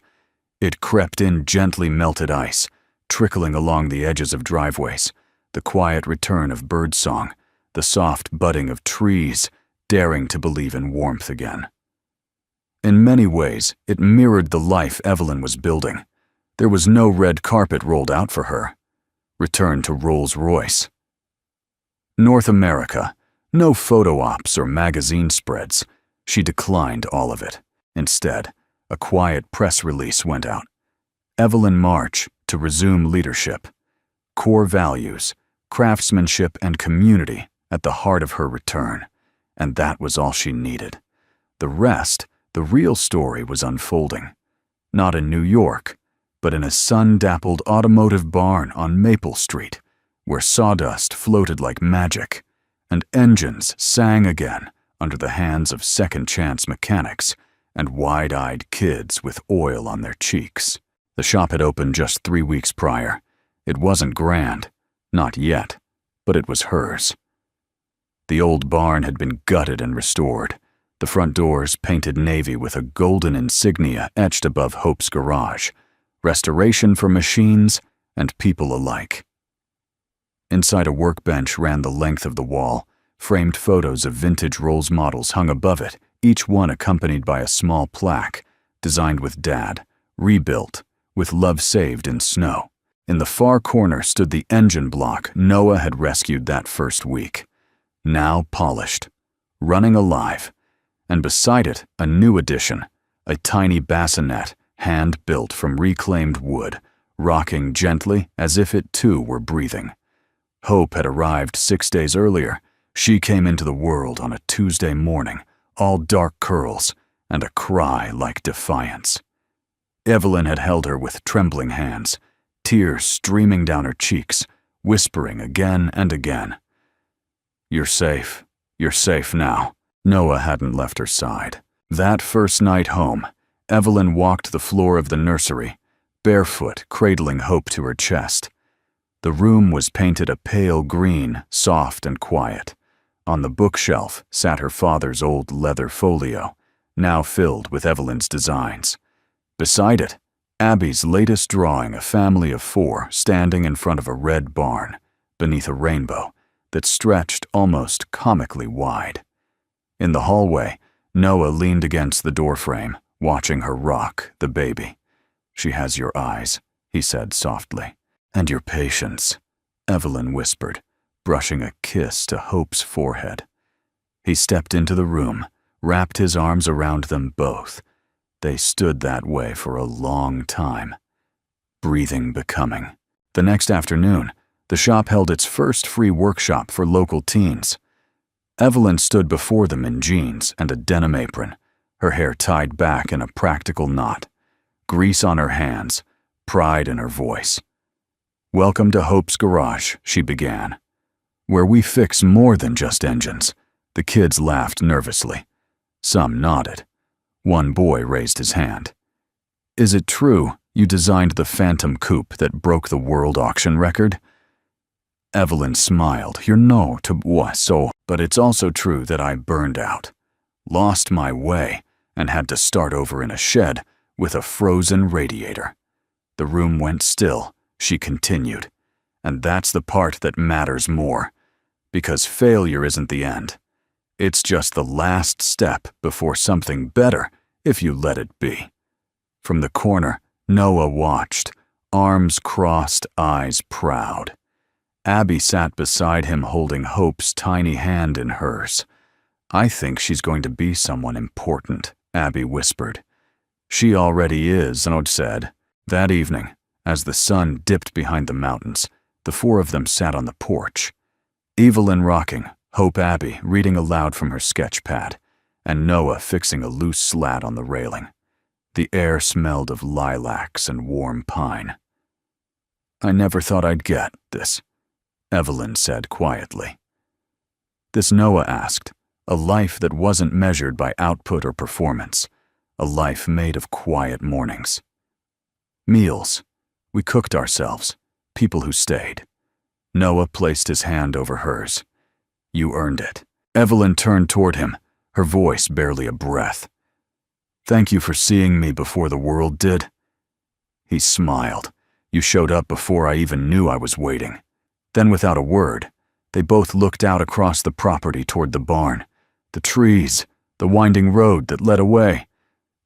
It crept in gently melted ice, trickling along the edges of driveways, the quiet return of birdsong, the soft budding of trees, daring to believe in warmth again. In many ways, it mirrored the life Evelyn was building. There was no red carpet rolled out for her. Return to Rolls-Royce. North America. No photo ops or magazine spreads. She declined all of it. Instead, a quiet press release went out. Evelyn March to resume leadership. Core values, craftsmanship, and community at the heart of her return. And that was all she needed. The rest, the real story, was unfolding. Not in New York, but in a sun-dappled automotive barn on Maple Street, where sawdust floated like magic, and engines sang again under the hands of second-chance mechanics and wide-eyed kids with oil on their cheeks. The shop had opened just 3 weeks prior. It wasn't grand, not yet, but it was hers. The old barn had been gutted and restored, the front doors painted navy with a golden insignia etched above Hope's garage, restoration for machines and people alike. Inside, a workbench ran the length of the wall, framed photos of vintage Rolls models hung above it, each one accompanied by a small plaque, designed with Dad, rebuilt, with love saved in snow. In the far corner stood the engine block Noah had rescued that first week, now polished, running alive, and beside it a new addition, a tiny bassinet hand-built from reclaimed wood, rocking gently as if it too were breathing. Hope had arrived 6 days earlier. She came into the world on a Tuesday morning, all dark curls, and a cry like defiance. Evelyn had held her with trembling hands, tears streaming down her cheeks, whispering again and again, "You're safe. You're safe now." Noah hadn't left her side. That first night home, Evelyn walked the floor of the nursery, barefoot, cradling Hope to her chest. The room was painted a pale green, soft and quiet. On the bookshelf sat her father's old leather folio, now filled with Evelyn's designs. Beside it, Abby's latest drawing, a family of 4 standing in front of a red barn, beneath a rainbow that stretched almost comically wide. In the hallway, Noah leaned against the doorframe, watching her rock the baby. "She has your eyes," he said softly, "and your patience." Evelyn whispered, brushing a kiss to Hope's forehead. He stepped into the room, wrapped his arms around them both. They stood that way for a long time, breathing becoming. The next afternoon, the shop held its first free workshop for local teens. Evelyn stood before them in jeans and a denim apron, her hair tied back in a practical knot, grease on her hands, pride in her voice. "Welcome to Hope's Garage," she began, "where we fix more than just engines." The kids laughed nervously. Some nodded. One boy raised his hand. "Is it true you designed the Phantom Coupe that broke the world auction record?" Evelyn smiled. "You're no to what so, but it's also true that I burned out, lost my way, and had to start over in a shed with a frozen radiator." The room went still. She continued, "And that's the part that matters more, because failure isn't the end. It's just the last step before something better, if you let it be." From the corner, Noah watched, arms crossed, eyes proud. Abby sat beside him holding Hope's tiny hand in hers. "I think she's going to be someone important," Abby whispered. "She already is," Noah said. That evening, as the sun dipped behind the mountains, the four of them sat on the porch. Evelyn rocking, Hope Abby reading aloud from her sketch pad, and Noah fixing a loose slat on the railing. The air smelled of lilacs and warm pine. "I never thought I'd get this," Evelyn said quietly. This, Noah asked, a life that wasn't measured by output or performance, a life made of quiet mornings. Meals. We cooked ourselves, people who stayed. Noah placed his hand over hers. "You earned it." Evelyn turned toward him, her voice barely a breath. "Thank you for seeing me before the world did." He smiled. "You showed up before I even knew I was waiting." Then, without a word, they both looked out across the property toward the barn, the trees, the winding road that led away,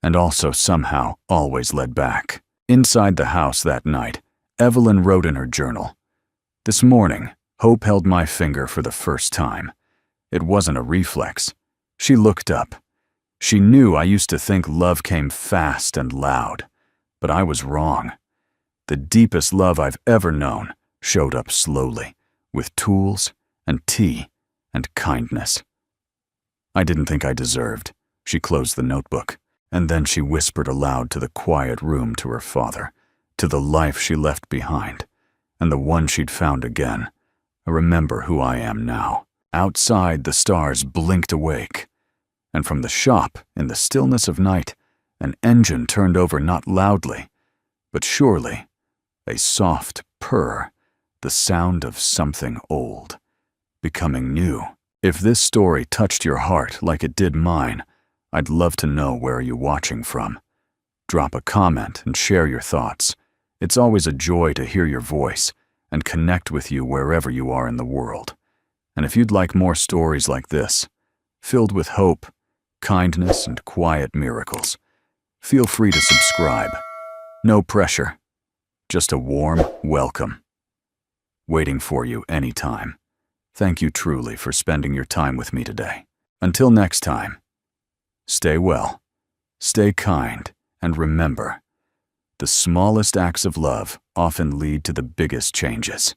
and also somehow always led back. Inside the house that night, Evelyn wrote in her journal, "This morning, Hope held my finger for the first time. It wasn't a reflex. She looked up. She knew I used to think love came fast and loud, but I was wrong. The deepest love I've ever known showed up slowly, with tools and tea and kindness." "I didn't think I deserved." She closed the notebook, and then she whispered aloud to the quiet room, to her father, to the life she left behind, and the one she'd found again. "I remember who I am now." Outside, the stars blinked awake, and from the shop, in the stillness of night, an engine turned over, not loudly, but surely, a soft purr, the sound of something old, becoming new. If this story touched your heart like it did mine, I'd love to know where you're watching from. Drop a comment and share your thoughts. It's always a joy to hear your voice and connect with you wherever you are in the world. And if you'd like more stories like this, filled with hope, kindness, and quiet miracles, feel free to subscribe. No pressure, just a warm welcome, waiting for you anytime. Thank you truly for spending your time with me today. Until next time, stay well, stay kind, and remember, the smallest acts of love often lead to the biggest changes.